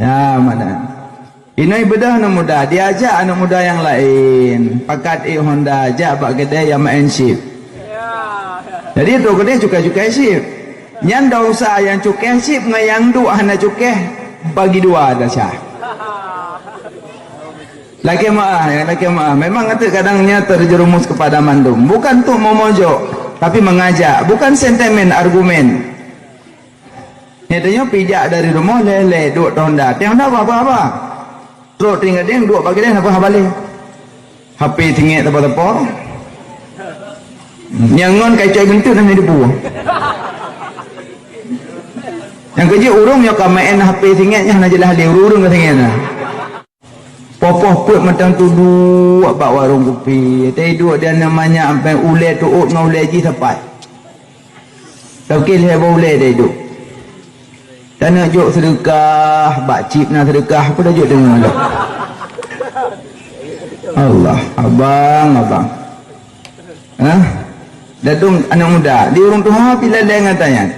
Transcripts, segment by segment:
Ya mana? Ini bedah anak muda, diajak anak muda yang lain. Pakat Honda ajak bak kedai yang main ship. Jadi tu kedai cukai-cukai ship. Yang dah usah yang cukai ship ngayang du hana cukai bagi dua dah syah. Laki maaf. Memang kata kadangnya terjerumus kepada mandum. Bukan tu memojok, tapi mengajak. Bukan sentimen, argumen. Nyatanya pijak dari rumah lele duk Honda. Tiang dah apa-apa. Terus tinggal dia duk bagi dia apa balik. HP tinggal tepa-tepa. Nyangon kai coy gentut dan dia buang. Yang kerja urung yang kamain HP tinggal nya hana jelah dia urung ke tinggal nah. Popoh put macam tu duk bak warung kopi. Tai duk dia namanya sampai ule tu ut ngau ule ji tepat. Tapi dia boleh dia duk. Dan nak juk sedekah, bak cip nak sedekah, apa dah juk dengar dah. Allah, abang. Datung anak muda, di urung tu bila dia ngatanya.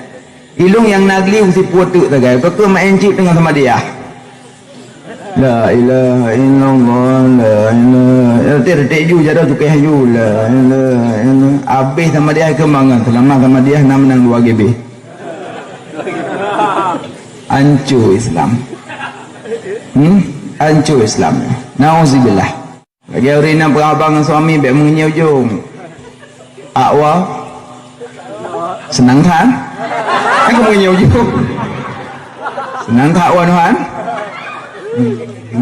Ilung yang nagli usi putuk tagai, betul main cip dengan sama dia. La ilaha illallah, la ilaha. Tertek ju jada cukai haju, la ilaha. Habis sama dia kemangan, selama sama dia nak menang 2 GB. Hancur Islam. Hancur Islam. Nauzubillah. Bagi orang nak berabang dengan suami baik mengenyai ujung. Akwa senang kan? Aku mengenyai ujung. Senang tak wan Tuhan?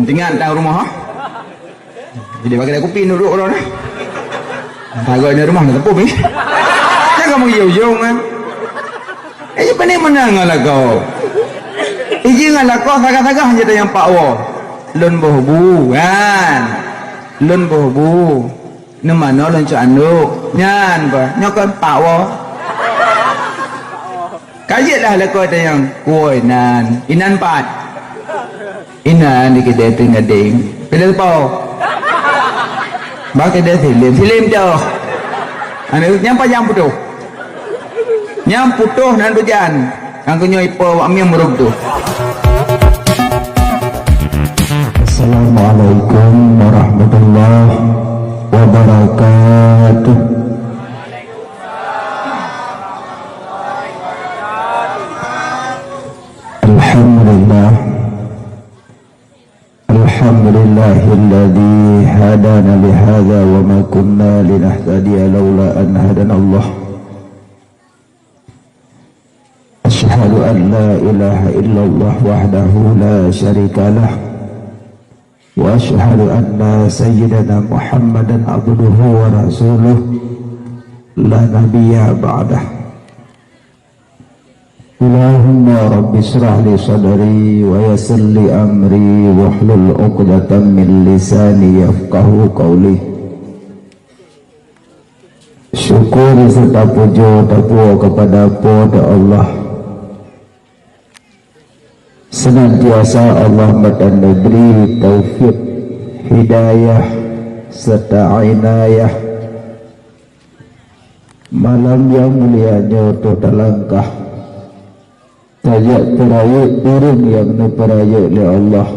Tinggal datang rumah ha? Jadi bagi dia kopi duduk orang ni. Pagak ni rumah nak tepuk ni. Jangan mengenyai ujung kan? Pandai menanglah kau. Janganlah kau sagah-sagah je yang Pak Wo. Lun bohbu kan. Lun bohbu. Ni mana lun cu anduk. Nyan apa? Nyokan Pak Wo. Kajilah lah kau yang kuoi nan. Inan pat. Inan di kedai tengah ding. Kedai pau. Ba kedai film tu. Ane nyampa jam putuh. Nyam putuh nan hujan. Angko nyoy po amyang murug tu. Assalamualaikum warahmatullahi wabarakatuh. Alhamdulillahilladzi hadana lihadza wa ma kunna linahtadiya laula an hadana Allah. Asyhadu an la ilaha illallah wahdahu la syarika lah wa asyhadu anna sayyidana Muhammadan abduhu wa rasuluh la nabiyya ba'dah. Allahumma rabbi shrah li sadri wa yassir li amri wahlul 'uqdatam min lisani yafqahu qawli. Syukur serta puja takwa kepada Allah. Senantiasa Allah memberi taufik, hidayah serta inayah malam yang mulianya untuk terlangkah tajak terayut turun yang diperayut oleh Allah.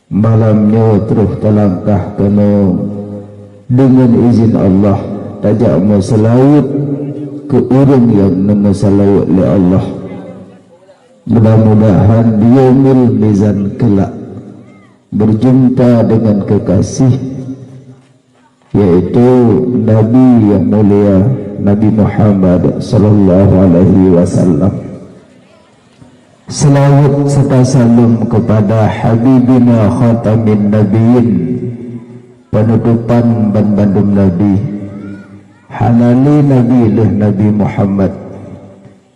Malamnya terus terlangkah kena dengan izin Allah tajak meselayut ke urung yang meselayut oleh Allah. Mudah-mudahan di yaumil mizan kelak berjumpa dengan kekasih, yaitu Nabi yang mulia Nabi Muhammad sallallahu alaihi wasallam. Selawat serta salam kepada Habibina Khatamin Nabiyin, penutupan bandum Nabi, halali Nabi leh Nabi Muhammad,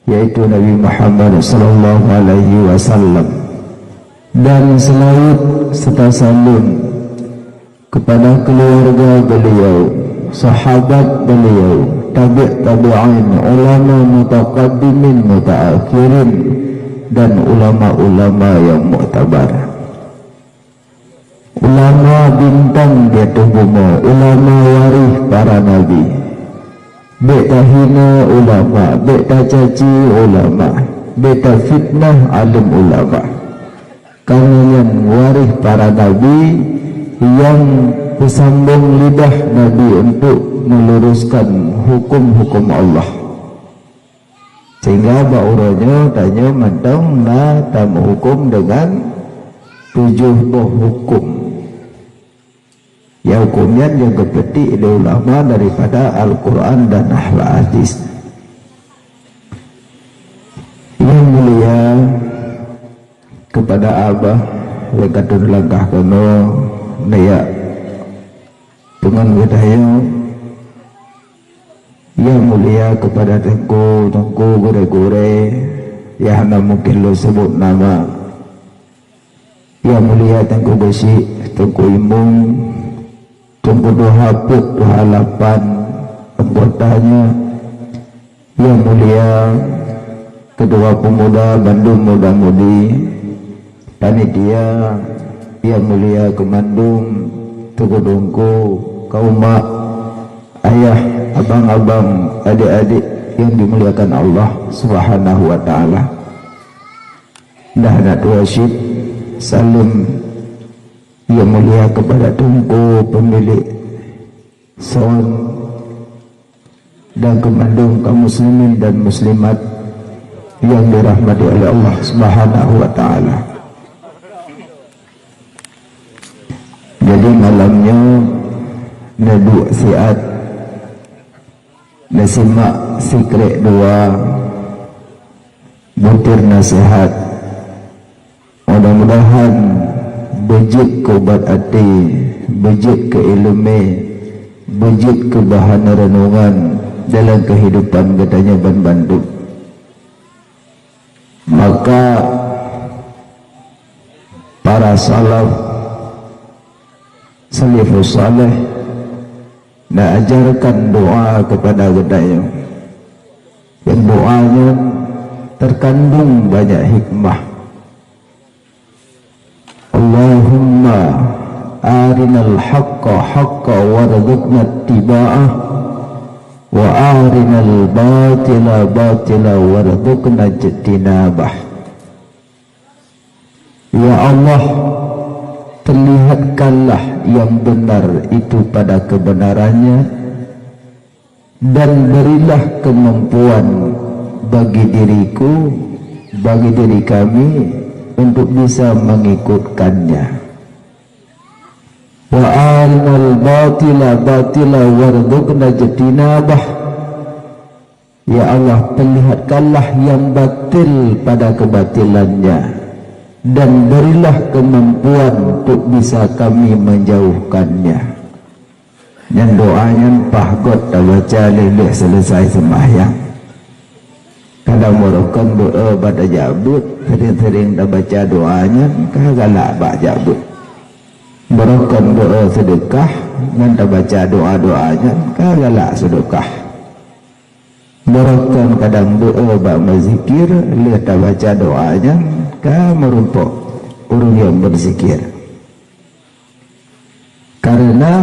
yaitu Nabi Muhammad sallallahu alaihi wasallam. Dan selawat serta salam kepada keluarga beliau, sahabat beliau, tabi'in, ulama mutaqaddimin mutaakhirin, dan ulama-ulama yang muktabar. Ulama bintang di atas bumi, ulama waris para nabi. Beta hina ulama, beta caci ulama, beta fitnah alim ulama. waris para nabi, yang bersambung lidah nabi untuk meluruskan hukum-hukum Allah. Sehingga bauranya tanya mantang na tamu hukum dengan 7 hukum. Ya hukumnya yang kepetik oleh ulama daripada Al-Quran dan Hadis. Yang mulia kepada Abah yang kadun langkah kena naya dengan budaya. Yang mulia kepada tengku gore-gore ya hana mungkin lo sebut nama. Yang mulia tengku besi, tengku imung, tengku doha put, doha lapan anggotanya. Yang mulia kedua pemuda Bandung Muda Mudi, panitia yang mulia Kemandung, Tugudungku, kaum mak, ayah, abang-abang, adik-adik yang dimuliakan Allah Subhanahu wa taala. Dah wasyid salim yang mulia kepada Tunku pemilik sound dan Kemandung kaum muslimin dan muslimat yang dirahmati oleh Allah Subhanahu wa taala. Jadi malamnya nadu siat nasimak sikret dua butir nasihat. Mudah-mudahan bejit ke ubat hati, bejit ke ilmu, bejit ke bahan renungan dalam kehidupan katanya Ban Bandung. Maka para salaf salafus saleh nak ajarkan doa kepada gedaya, yang doanya terkandung banyak hikmah. Allahumma arinal haqqa haqqa warzuqna ittiba'ah wa arinal batila batila warzuqna ijtinabah. Ya Allah, perlihatkanlah yang benar itu pada kebenarannya, dan berilah kemampuan bagi diriku, bagi diri kami untuk bisa mengikutkannya. Wa arinal batila batila warzuqna ijtinabah. Ya Allah, perlihatkanlah yang batil pada kebatilannya, dan berilah kemampuan untuk bisa kami menjauhkannya. Dan doanya pahgot tak baca leleh selesai sembahyang. Kadang merukan doa pada jabut, sering-sering tak baca doanya, kagak bak jabut. Merukan doa sedekah, dan tak baca doa-doanya, kagak sedekah. Merukan kadang doa bak berzikir, lihat tak baca doanya, kah merumpuk orang yang berzikir. Karena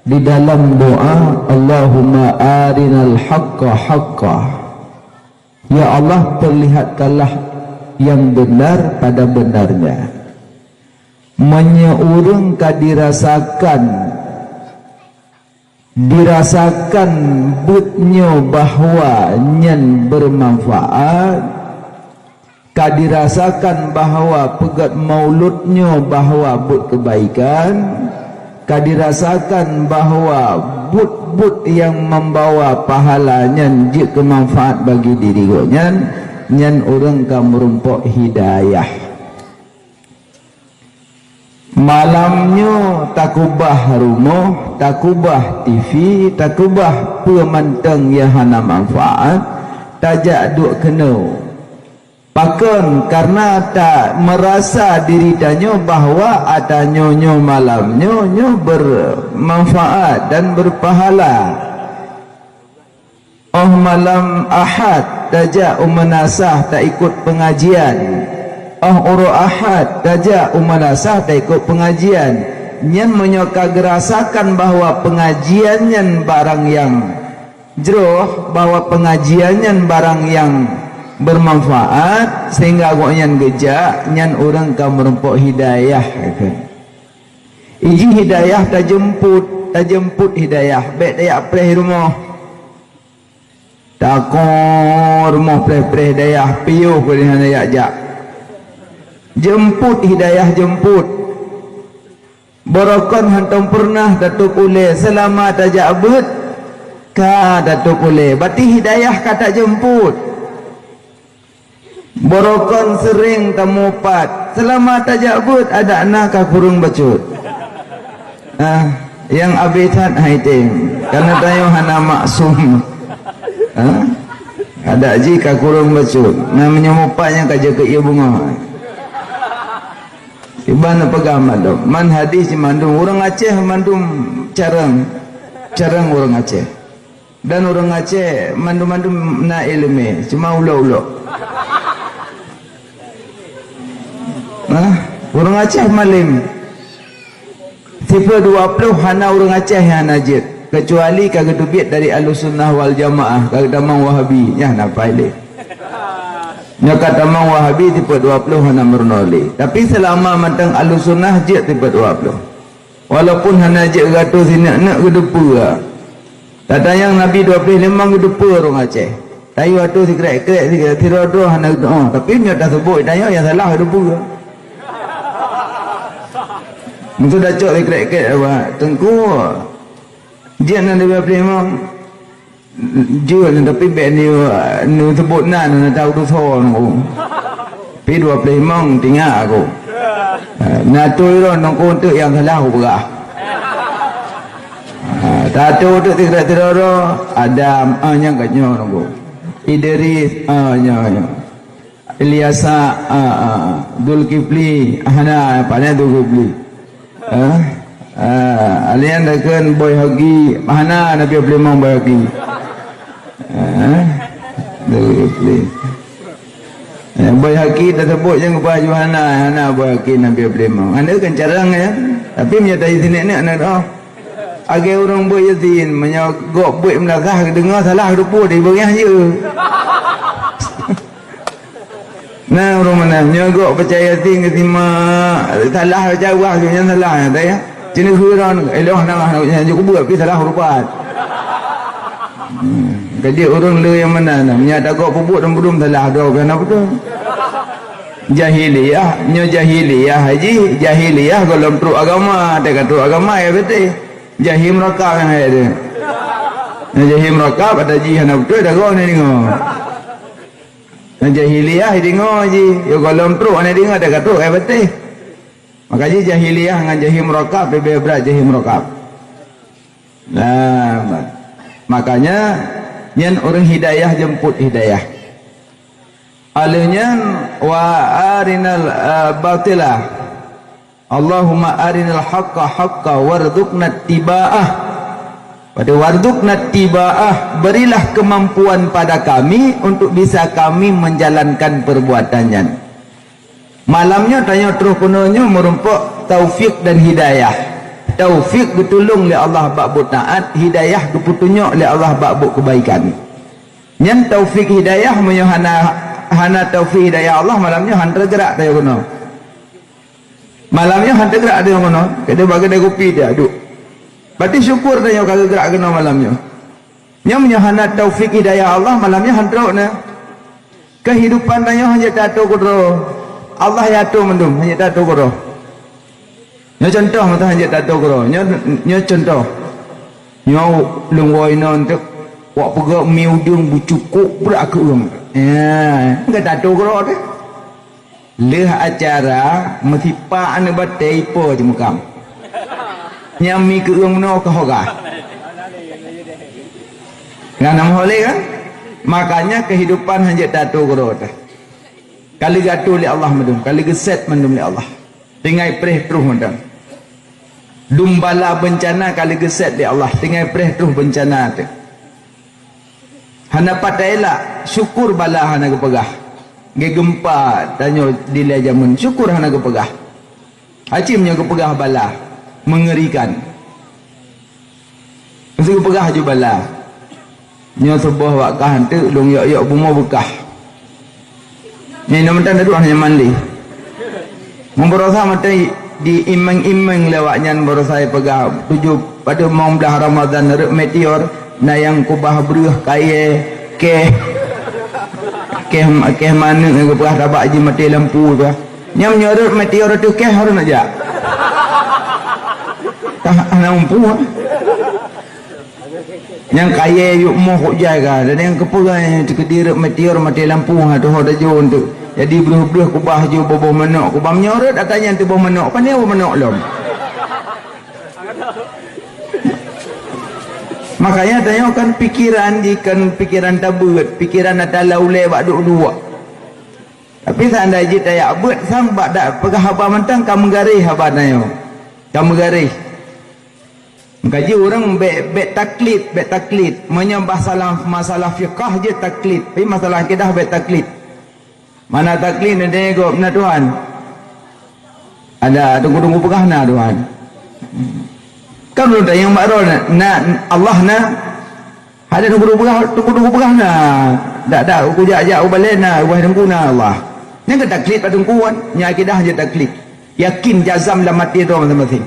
di dalam doa Allahumma arinal haqqa haqqa, ya Allah, perlihatkanlah yang benar pada benarnya. Menyeurung dirasakan butnya bahwa nyen bermanfaat, kadirasakan bahwa pegat mauludnya bahwa but kebaikan, kadirasakan bahwa but yang membawa pahalanya jik kemanfaat bagi diri nyen orang kamurumpok hidayah. Malamnya takubah rumah, takubah TV, takubah pemantang yang hana manfaat, tajak duk kena pakon karena tak merasa diri tanya bahwa ada nyonya malamnya bermanfaat dan berpahala. Oh malam Ahad tajak umanasah tak ikut pengajian. Oh uru Ahad tajak umanasah tak ikut pengajian. Nyen menyoka gerasakan bahwa pengajiannya barang yang jeroh, bahwa pengajiannya barang yang bermanfaat sehingga agak nyan gejak nyan orang ka merempok hidayah kan. Iji hidayah tak jemput hidayah baik dayak preh rumah takor rumah preh hidayah piuh ke dengan dayak jak jemput hidayah jemput Borokon hantam pernah datuk ule selama tajak abut ka datuk ule berarti hidayah kata jemput. Borokon sering tamupat selama tajak abut ada anak ka kurung bacut. Yang abitan haiting karena tayo hana maksum. Ada jika kurung bacut namanya mupanya kaja ke ieu bunga. Ibana pegamat dok. Man hadis mandum orang Aceh mandum carang orang Aceh. Dan orang Aceh mandum na ilmu cuma ulo-ulo. Orang Aceh malim. Tipe 20 hana orang Aceh yang najid. Kecuali kagak duit dari Ahlussunnah wal Jamaah, kagak damang Wahabi, ya napa ile. Nya kata mang Wahabi tipe 20 hana mernoli. Tapi selama mantang Ahlussunnah je tipe 20. Walaupun hana je gato sini nak gedepu ah. Tata yang Nabi 25 gedepu orang Aceh. Tayu atu sikrek-krek tirodo hana doa. Tapi nya dah sebut tayo yang salah gedepu. Mungkin dah cok sikrek-krek apa tengku. Dia nak 25 Jual tapi bet ni sebut nak tahu tu soal pi 25 tinggal aku nak tu ron aku untuk yang salah aku berah tahu tu tidak Adam yang katnya aku Idris nya Ilyasa Zulkifli hana pada Zulkifli alian dekan boy hagi mana Nabi beli mang boy hagi boy hagi dah sebut yang kepada Johana boy hagi Nabi beli mang anda kan carang ya tapi menyertai sini ni anak dah agak orang boy yatin menyogok boy melagah dengar salah rupu di bawah je nah orang mana menyogok percaya yatin ketima salah jawab yang salah ya ya Cina huran eloh nak juga buat tapi salah rupat. Jadi orang le yang mana nak menyata kau pupuk dan belum salah dah kenapa betul? Jahiliyah, jahiliyah haji, jahiliyah golongan teruk agama, dia kata teruk agama ya betul. Jahim rakab yang ada. Jahim rakab ada jihan betul dah kau ni dengar. Jahiliyah dengar haji, yo golongan teruk ni dengar dia kata teruk ya betul. Makanya jahiliyah dengan jahim rokab lebih berat jahim rokab. Nah, makanya yang orang hidayah jemput hidayah. Alanya wa arinal batilah. Allahumma arinal haqqa haqqa warzuqna tiba'ah. Pada warzuqna tiba'ah berilah kemampuan pada kami untuk bisa kami menjalankan perbuatannya. Malamnya tanya terus penuhnya merumpuk taufik dan hidayah. Taufik ditolong oleh Allah bab taat, hidayah dipetunjuk oleh Allah bab kebaikan. Yang taufik hidayah menyo hana taufik hidayah Allah malamnya han tergerak tayo kono. Malamnya han tergerak tayo kono. Kada bagi dia kopi dia duk. Berarti syukur tayo kagak gerak kono malamnya. Yang menyo hana taufik hidayah Allah malamnya han teruk na. Kehidupan tayo hanya tato kodro. Allah ya tu mendum hanya tato koro. Nyo contoh mata hanya tato koro. Nyo contoh. Nyo lungwoi non tu wak pegak miudung bucukuk berak ke urang. Ya, enggak tato koro tu. Leh acara metipa ane batai po jemukam. Nyami ke urang no ke hoga. Ngana mohole kan? Makanya kehidupan hanya tato koro tu. Kali gatul oleh Allah mendung, kali geset mendung oleh Allah. Tinggai preh terus mendung. Dumbala bencana kali geset oleh Allah, tinggai preh terus bencana tu. Hana patailah syukur bala hana kepegah. Ge gempa tanyo dilai jamun syukur hana kepegah. Hacimnya kepegah bala mengerikan. Mesti kepegah je bala. Nyo sebuah wakah tu long yok-yok bumah bekah. Ni nama tanda dua hanya mandi. Memberosa mata di imeng-imeng lewatnya berosa pegah tujuh pada mau dah Ramadan rek meteor na yang kubah beruh kaya ke mana yang kubah dapat je mati lampu tu. Nyam nyorot meteor tu ke harus aja. Tak lampu. Yang kaya yuk moh jaga dan yang kepegang kedir meteor mati lampu tu hoda jo untuk jadi beruh-beruh kubah jo boboh menok kubah menyorot atanya tu boboh menok pandai boboh menok lom. Makanya tanya kan pikiran jikan pikiran tabut pikiran adalah ulai bak dua. Tapi seandainya jita ya abut sang bak dak pegah haba mentang kamu garih haba nayo. Kamu garih. Kaji orang bet taklid menyembah masalah fiqah je taklid tapi masalah akidah bet taklid. Mana taklid ni nego na Tuhan ada tunggu-tunggu pegah na Tuhan kan belum yang makro na Allah na ada tunggu-tunggu pegah na dak aku jak balik na ubah tunggu na Allah ni ke taklid patungkuan nya akidah je taklid yakin jazam dalam mati tu masing-masing.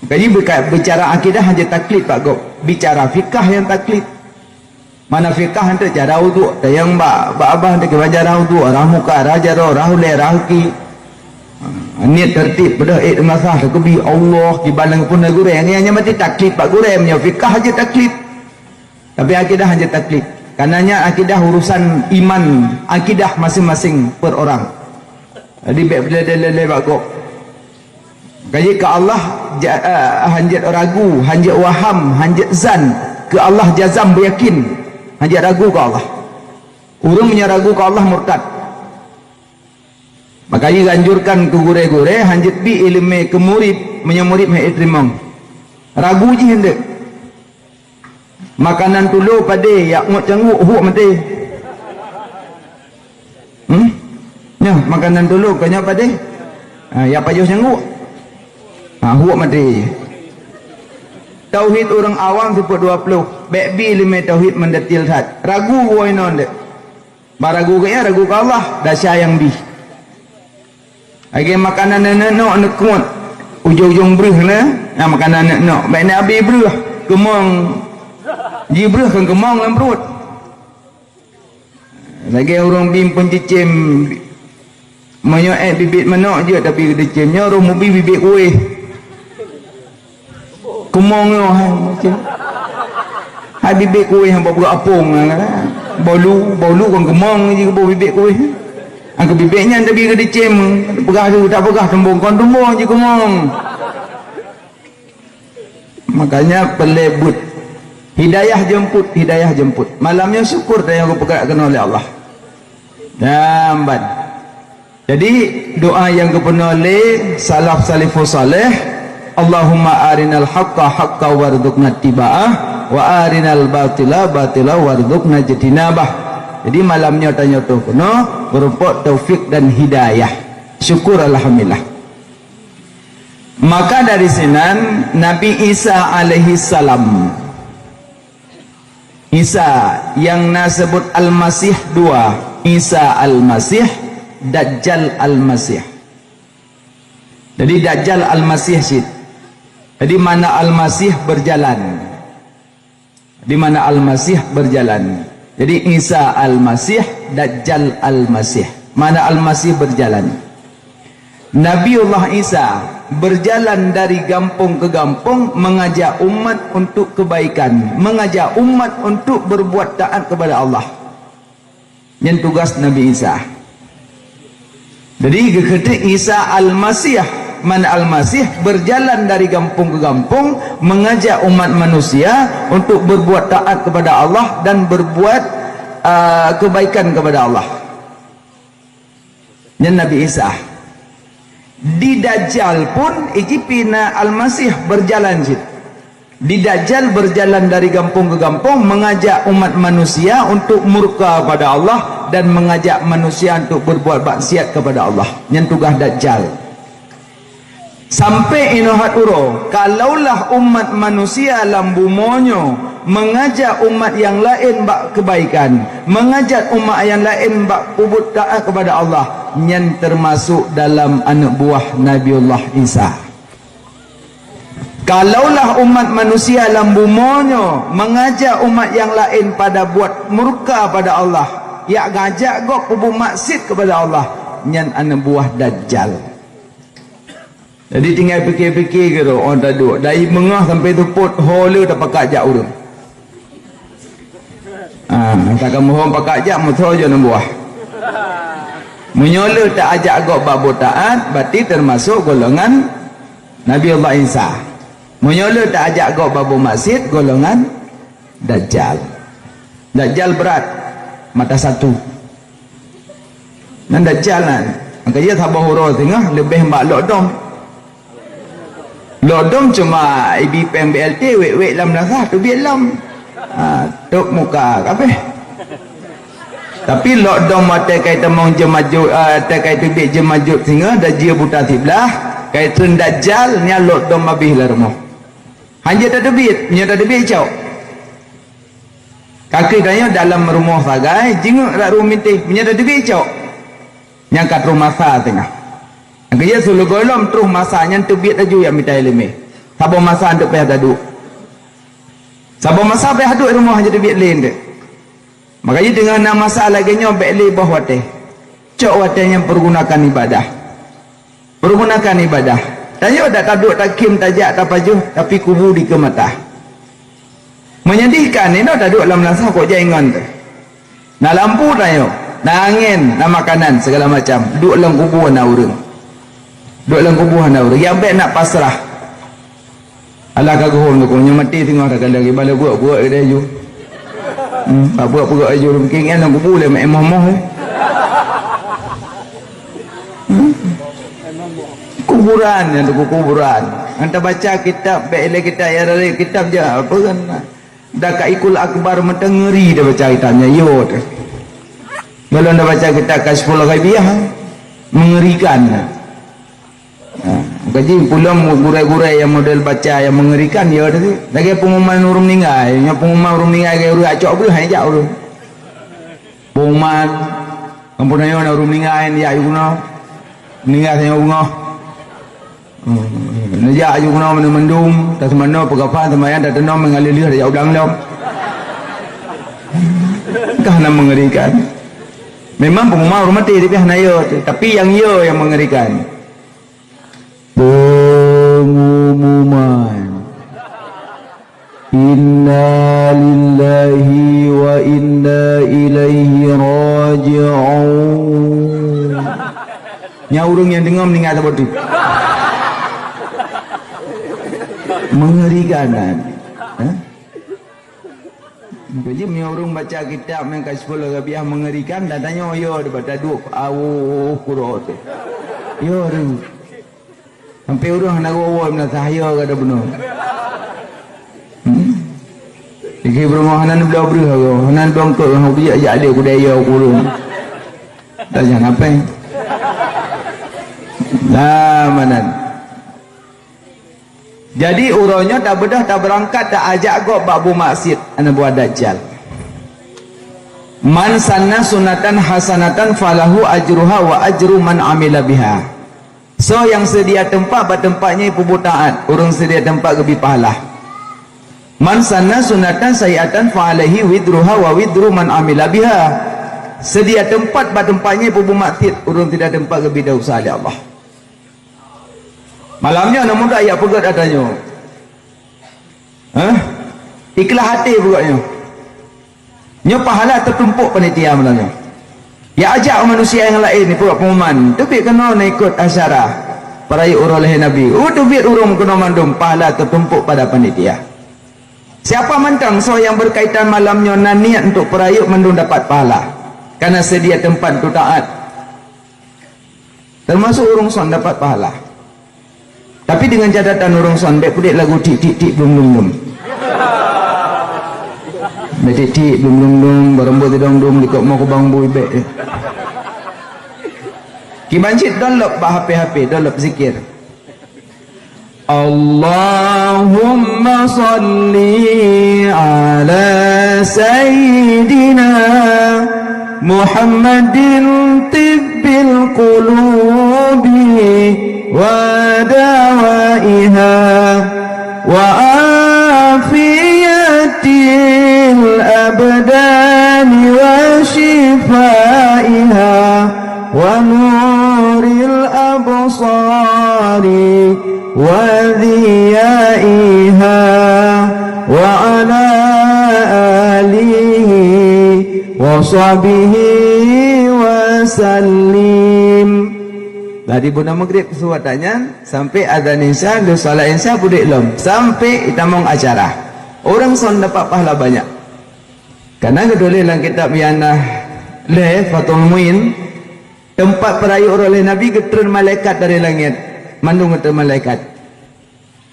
Jadi bicara akidah hanya taklid Pak Gop. Bicara fikah yang taklid. Mana fikah hantar cara wuduk. Yang abah hantar ke baca wuduk. Ramuka, raja roh, rahule, rahuki. Niat tertib pada masah. Kebi Allah, kibalang pun gurem. Ini hanya mati taklid Pak Gurem. Fikah hanya taklid. Tapi akidah hanya taklid. Karenanya akidah urusan iman. Akidah masing-masing per orang. Jadi bila Pak Gop. Kaji ke Allah hanjat ragu, hanjat waham, hanjat zan. Ke Allah jazam beryakin. Hanjat ragu ke Allah. Orang punya ragu ke Allah murtad. Makanya ganjurkan ke gure-gure hanjat bi ilmu ke murid, menyamurib hai terima. Ragu je hendak. Makanan tulu pada yak ngut canguk huk mati. Ya, makanan tulu kanya pada. Ya pajuh canguk. Huak mati. Tauhid orang awam sebut 20. Bekbi lima tauhid mendetil hat. Ragu gua inon dek. Baragu ke ya ragu ke Allah. Dah sayang bi. Lagi makanan nak nekut. Ujung-ujung beruh na. Makanan nak. Baik nak habis beruh. Kemang. Ji beruh kan kemang dalam perut. Lagi orang bim pencicim. Menyoek bibit menok je tapi kedecimnya orang mubi bibit kuih. Kemong yo macam. Hai bibit kuih hang buat apung bolu kan kemong je buat bibit kuih. Angka bibitnya tapi kedecim pegah tu tak pegah tembung kon tembung je kemong. Makanya pelebut hidayah jemput. Malamnya syukur dah yang aku pegang oleh Allah. Nambat. Jadi doa yang kepenuh oleh salaf salafus saleh, Allahumma arinal haqqa haqqa warzuqna tiba'ah wa arinal batila batila warzuqna jitinabah. Jadi malamnya tanya tu penuh berupa taufik dan hidayah. Syukur alhamdulillah. Maka dari sinan Nabi Isa alaihi salam, Isa yang nasebut Al-Masih dua, Isa Al-Masih, Dajjal Al-Masih. Jadi Dajjal Al-Masih sih. Jadi mana Al-Masih berjalan. Di mana Al-Masih berjalan. Jadi Isa Al-Masih, Dajjal Al-Masih. Mana Al-Masih berjalan. Nabiullah Isa berjalan dari kampung ke kampung mengajak umat untuk kebaikan, mengajak umat untuk berbuat taat kepada Allah. Yang tugas Nabi Isa. Jadi ketika Isa Al-Masih, mana Al-Masih berjalan dari kampung ke kampung mengajak umat manusia untuk berbuat taat kepada Allah dan berbuat kebaikan kepada Allah. Dan Nabi Isa di Dajjal pun ijipina Al-Masih berjalan situ. Di Dajjal berjalan dari kampung ke kampung mengajak umat manusia untuk murka kepada Allah dan mengajak manusia untuk berbuat maksiat kepada Allah. Yang tugas Dajjal. sampai inohat uro, kalaulah umat manusia lambumonyo mengajak umat yang lain bak kebaikan, mengajak umat yang lain bak pubut taat kepada Allah, yang termasuk dalam anak buah Nabiullah Isa. Kalaulah umat manusia lambumonyo mengajak umat yang lain pada buat murka pada Allah, ya ngajak gok pubut maksiat kepada Allah, yang anak buah Dajjal. Jadi tinggal fikir-fikir ke tu orang tak duduk dari mengah sampai tu put hola tak pakat jak urang. Takkan mohon pakat jak musuh je nak buah. Menyola tak ajak agak babu taat berarti termasuk golongan Nabi Allah Isa. Menyola tak ajak agak babu maksiat golongan Dajjal. Dajjal berat, mata satu. Dan Dajjal kan makanya sabar huruf tengah lebih mbak lokdom. Lodom cuma IBPM BLT wek-wek lam nasah tu biar lam tok muka apa tapi lodom mata kaitan mong jemajut kaitan bik jemajut singa dajia buta tiblah kaitan Dajjal nya lodom mabih lah rumah hanya tak debit nya tak debit cau kaki tanya dalam rumah sagai jenguk rak rumah mintih nya tak debit cau nya kat rumah sa tengah. Kaya sulu golom terus masanya tebit aju yang minta ilmu. Sabar masa untuk payah duduk. Sabar masa payah duduk rumah je tebit lain dia. Makanya dengan nama masalah lagi nyo beli bawah wateh. Cok wateh yang pergunakan ibadah. Pergunakan ibadah. Tanya tak duduk tak kim tajak tak paju tapi kubu di ke mata. Menyedihkan ni tak duduk dalam nasa kok jangan tu. Nak lampu tanya, nak angin, nak makanan segala macam. Duduk dalam kubu nak urang. Duduk dalam kubuhan dah yang baik nak pasrah alah kaguhun aku yang mati tengok dah lagi bala buat dia aju buat aju mungkin dalam kubur dia emoh-emoh kuburan yang tu kuburan anda baca kitab baiklah kita ya dari kitab je apa kan dah kaikul akbar mata ngeri dah baca kitabnya yo tu kalau anda baca kitab Kasyful Ghaibiyah mengerikan. Kaji pulang gurai-gurai yang model baca yang mengerikan ya tadi. Lagi pengumuman urung meninggal, yang pengumuman urung meninggal ke urang acok boleh hanya jak urung. Pengumuman kampung ayo nak urung meninggal dia ayu guna. Meninggal saya bunga. Najak ayu guna mendung, tak semana pegapan semayan tak tenang mengalir dah jauh ulang-ulang. Kerana mengerikan. Memang pengumuman urung mati tapi hanya ya, tapi yang ya yang mengerikan. Pengumuman inna lillahi wa inna ilaihi raji'un nya urang yang dengar meninggal tak betul mengerikan kan jadi punya orang baca kitab yang Kasyful Ghaibiyah mengerikan dan tanya yo daripada duk au kurot yo ru sampai orang nak awal nak sahaya ke ada benar. Iki bermahanan belau berah ke. Hanan bangkok yang bijak ajak dia kudaya kurung. Tak jangan apa. Nah, manan. Jadi urangnya tak bedah tak berangkat tak ajak gok babu maksiat ana buat Dajjal. Man sanna sunatan hasanatan falahu ajruha wa ajru man amila biha. So yang sedia tempat tempatnya ibu taat, orang sedia tempat lebih pahala. Man sanna sunatan sayiatan fa alaihi widruha wa widru man amila biha. Sedia tempat tempatnya ibu maksiat, orang tidak tempat lebih dosa oleh Allah. Malamnya nak muda ayat pegat adanya. Ikhlas hati pegatnya. Nya pahala tertumpuk panitia malamnya. Ya ajak manusia yang lain ni buat pengumuman. Tapi kena ikut asyarah para urang oleh Nabi. Tapi urang kena mandum pahala tertumpuk pada panitia. Siapa mentang so yang berkaitan malamnya nan niat untuk perayuk mandum dapat pahala. Karena sedia tempat untuk taat. Termasuk urang son dapat pahala. Tapi dengan catatan urang son baik pudik lagu tik belum. Tik belum berembut dong likok mau ke bang bui baik. Ki bancit download bah HP download zikir. Allahumma salli ala Sayyidina Muhammadin tibbil qulubi wa dawaiha wa afiyatil abdani wa shifaiha wa nuril absari wa dhiyaiha wa ala alihi wa sahbihi wa sallim. Dari Bunda Maghrib suatannya sampai adzan insya, lu salat insya budik lom sampai itamong acara. Orang son dapat pahala banyak. Karena kedua dalam kitab Yana le Fatul Muin tempat perayu oleh Nabi keturun malaikat dari langit. Mandung keturun malaikat.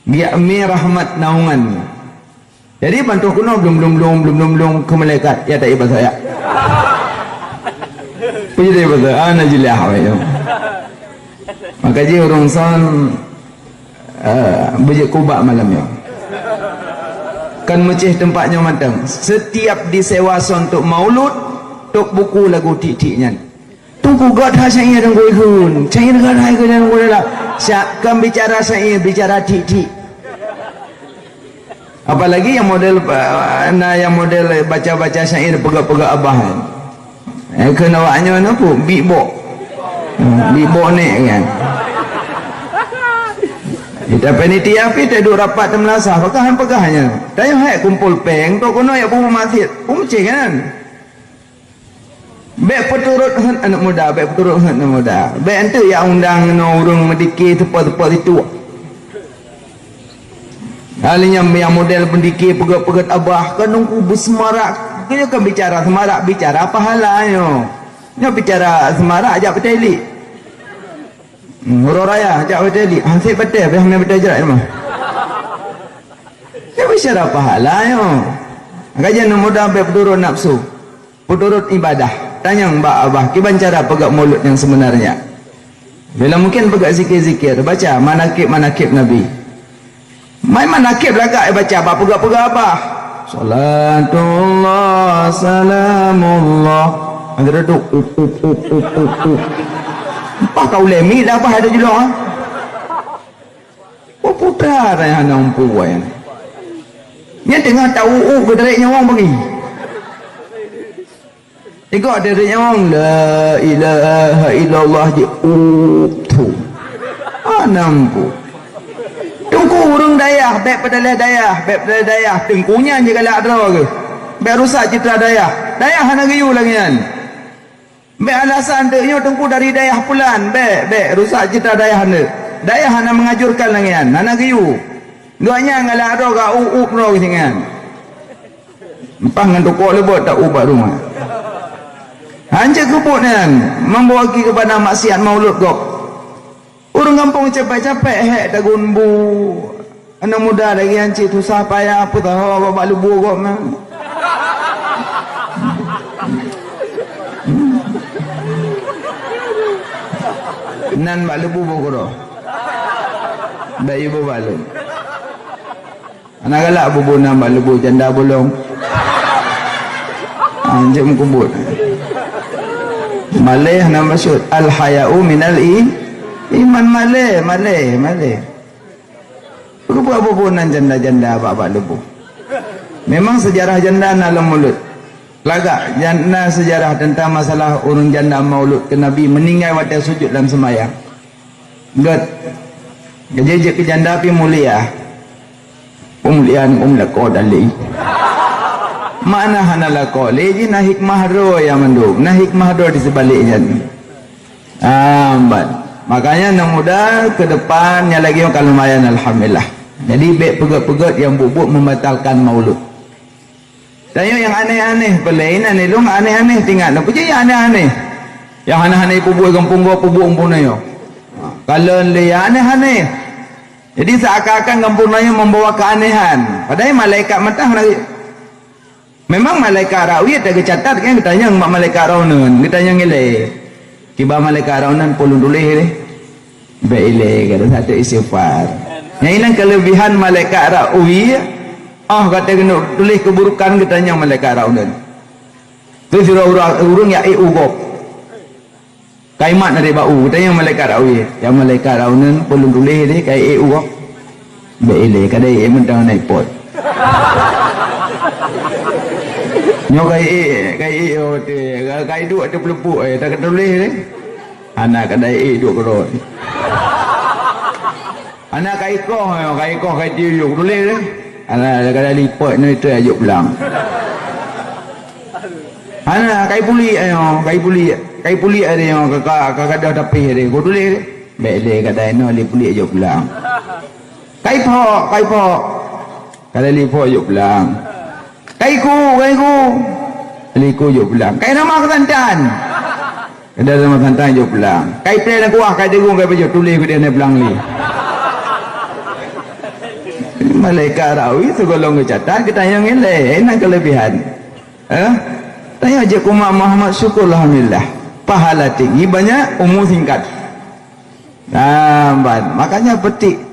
Bi'ami rahmat naungan. Jadi bantu kuno belum ke malaikat. Ya tak iba saya. Puji dia betul. Ana jilah ayo. Maka je orang son bejek kubak malam yo. Kan mecih tempatnya matang. Setiap disewa son untuk maulud, tok buku lagu tik-tiknya. Tunggu god ha saya dan gue hun. Saya god hai gue dan gue lah. Kan bicara saya bicara tik-tik. Apalagi yang model baca-baca syair pegak-pegak abahan. Kena awaknya apa? Beatbox. Beatbox ni kan. Kita penitia kita duduk rapat temelasah pegahan-pegahannya. Tanya hai kumpul peng tok kono ya bumu masjid. Umcih kan. Baik peturut anak muda, baik peturut anak muda. Baik ente yang undang no urung mediki tepat-tepat itu. Halinya yang model pendikir pegat-pegat abah kan nunggu bersemarak. Kita kan bicara semarak, bicara pahalanya. Nya bicara semarak ajak peteli. Huru raya ajak peteli. Hansip betul, behang betul jerat mah. Dia bicara pahalanya. Kajian muda baik peturut nafsu. Peturut ibadah. Tanya mbak abah, kiban cara pegat mulut yang sebenarnya. Bila mungkin pegat zikir-zikir, baca manakib-manakib Nabi. Main manakib lagak baca apa pegat-pegat apa? Salatullah salamullah. Antara tu apa kau lemi dah apa ada julung ah? Oh putar yang nampu yang. Nya tengah tahu ke deriknya orang pergi. Tengok deriknya orang la ilaha illallah je tu. Nampu. Tunggu urung dayah, baik pedalai dayah, tengkunya je kalau ada ke. Baik rusak citra dayah. Dayah hana gayu lagi kan. Baik alasan tu, tengku dari dayah pulan, baik rusak citra dayah hana. Dayah hana mengajurkan lagi kan, hana gayu. Duanya kalau ada ke uup no gitu kan. Empang dengan tokok lebut tak ubat rumah. Hancur kebut kan, membawa kepada maksiat maulud kok. Orang kampung capek-capek hek dagun bu. Anak muda lagi yang cik susah payah apa tahu bapak lubu kok mah. Nan bak lebu bokoro. Bayi bu balu. Anak galak bubu nan bak lebu janda bolong. Anjing kubut. Malih nama syud al haya'u minal iman malih. Bubunan janda-janda bapak lebu. Memang sejarah janda dalam mulut. Lagak janda sejarah tentang masalah urung janda maulud ke Nabi meninggal waktu sujud dalam sembahyang. God. Gejek ke janda pi mulia. Pemuliaan lako dali. Mana hanala ko leji na hikmah ro yang menduk. Na hikmah ro di sebaliknya. Ambat. Makanya anak muda ke depannya lagi akan lumayan alhamdulillah. Jadi baik pegat-pegat yang bubuk membatalkan maulud. Tanya yang aneh-aneh pelain aneh lu aneh-aneh tinggal. Apa je yang aneh-aneh? Yang aneh-aneh bubuk kampung gua bubuk umpunayo. Kalau le aneh-aneh. Jadi seakan-akan kampunayo membawa keanehan. Padahal malaikat matah lagi. Memang malaikat rawi ada kecatat kan katanya malaikat raunan, katanya ngile. Tiba malaikat raunan pulun dulih ni. Baik le kata satu istighfar. Yang ini kelebihan malaikat Ra'wi. Kata kena tulis keburukan katanya malaikat Ra'wi. Tu urung ya ugop. Kaimat dari bau katanya malaikat Ra'wi. Yang malaikat Ra'wi belum tulis dia kai ugop. Baile kadai mentang naik pot. Nyo kai duk ada pelepuk tak tulis ni. Anak kadai duk kerot. Anak kai tiup tulis ni. Anak kadai lipat ni tu ajuk belang. Anak kai puli ada yang kakak dah tapih dia. Ko tulis baile kadai no li puli ajuk belang. Kai po kadai lipat ajuk belang. Kai ku liku juk belang. Kai nama kesantan. Kada nama kesantan juk belang. Kai plan aku kai dengung kai baju tulis ku dia nak belang ni. Malaikat Ra'wi segolong kecatat kita yang eleh enak kelebihan. Tanya aja ku Muhammad syukur alhamdulillah. Pahala tinggi banyak umur singkat. Makanya petik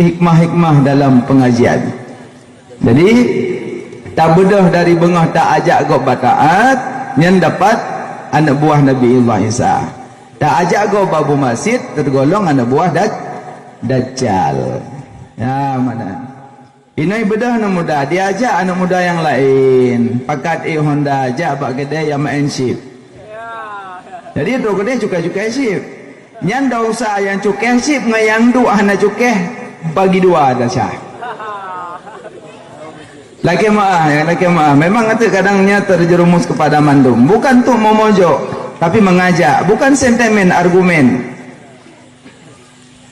hikmah-hikmah dalam pengajian. Jadi tak bedah dari bengah tak ajak kau bataat yang dapat anak buah Nabi Allah Isa. Tak ajak kau babu masjid tergolong anak buah Dajjal. Ya mana? Ini bedah anak muda, dia ajak anak muda yang lain. Pakat Honda ajak bak kedai yang main ship. Jadi tu kedai cukai ship. Yang dah usah yang cukai ship dengan yang duk hana cukai bagi dua dah syah. Laki maaf. Memang kata kadangnya terjerumus kepada mandum. Bukan untuk memojok, tapi mengajak. Bukan sentimen, argumen.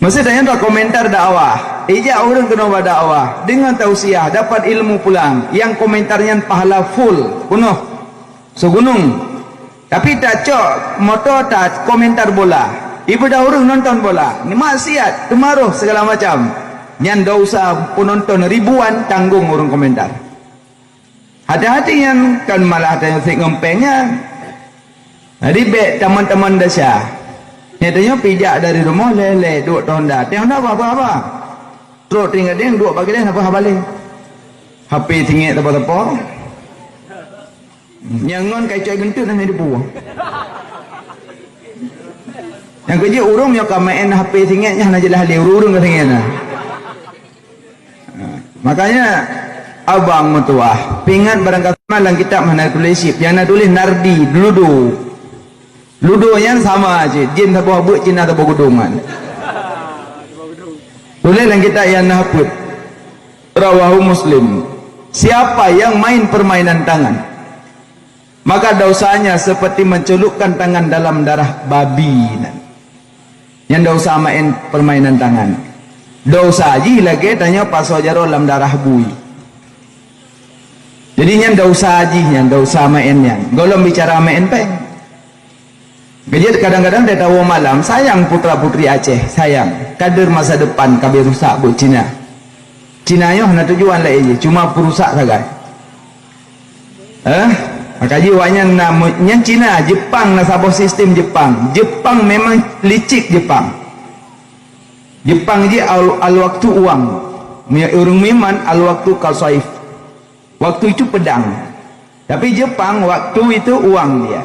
Mesti tanya tu komentar dakwah. Ijak orang kena buat dakwah dengan tausiah, dapat ilmu pulang. Yang komentarnya pahala full, penuh, segunung. Tapi tak cok, motor tak komentar bola. Ibu dah orang nonton bola. Ni maksiat, kemaruh segala macam. Yang dah usah penonton ribuan tanggung orang komentar. Hati-hati yang kan malah ada yang sik ngempengnya. Jadi bet teman-teman dasar. Nyatanya pijak dari rumah lele duk Honda. Tengok dah apa-apa. Terus tinggal dia duk bagi dia apa balik. HP tinggi tepa-tepa. Nyangon kai coy gentut nak di buah. Yang kerja urung yang main HP tingginya nak jelah dia urung ke tingginya. Makanya abang mertua pingat barangkali dalam kitab mana tulis sip yang nak tulis nardi ludo yang sama aja jin tak bawa buat Cina tak bawa gudungan tulis dalam kitab yang nak haput rawahu Muslim. Siapa yang main permainan tangan maka dosanya seperti mencelupkan tangan dalam darah babi. Yang dosa main permainan tangan dosa haji lagi tanya pasal jaro dalam darah bui. Jadi yang dosa haji, yang dosa mainnya. Golong bicara main peng. Jadi kadang-kadang dia tahu malam sayang putra putri Aceh, sayang. Kader masa depan kabir rusak buat Cina. Cina yo hanya tujuan lain je, cuma perusak saja. Maka jiwanya namanya Cina, Jepang nasabah sistem Jepang. Jepang memang licik Jepang. Jepang je al waktu uang. Orang Miman al waktu kasaif. Waktu itu pedang. Tapi Jepang waktu itu uang dia.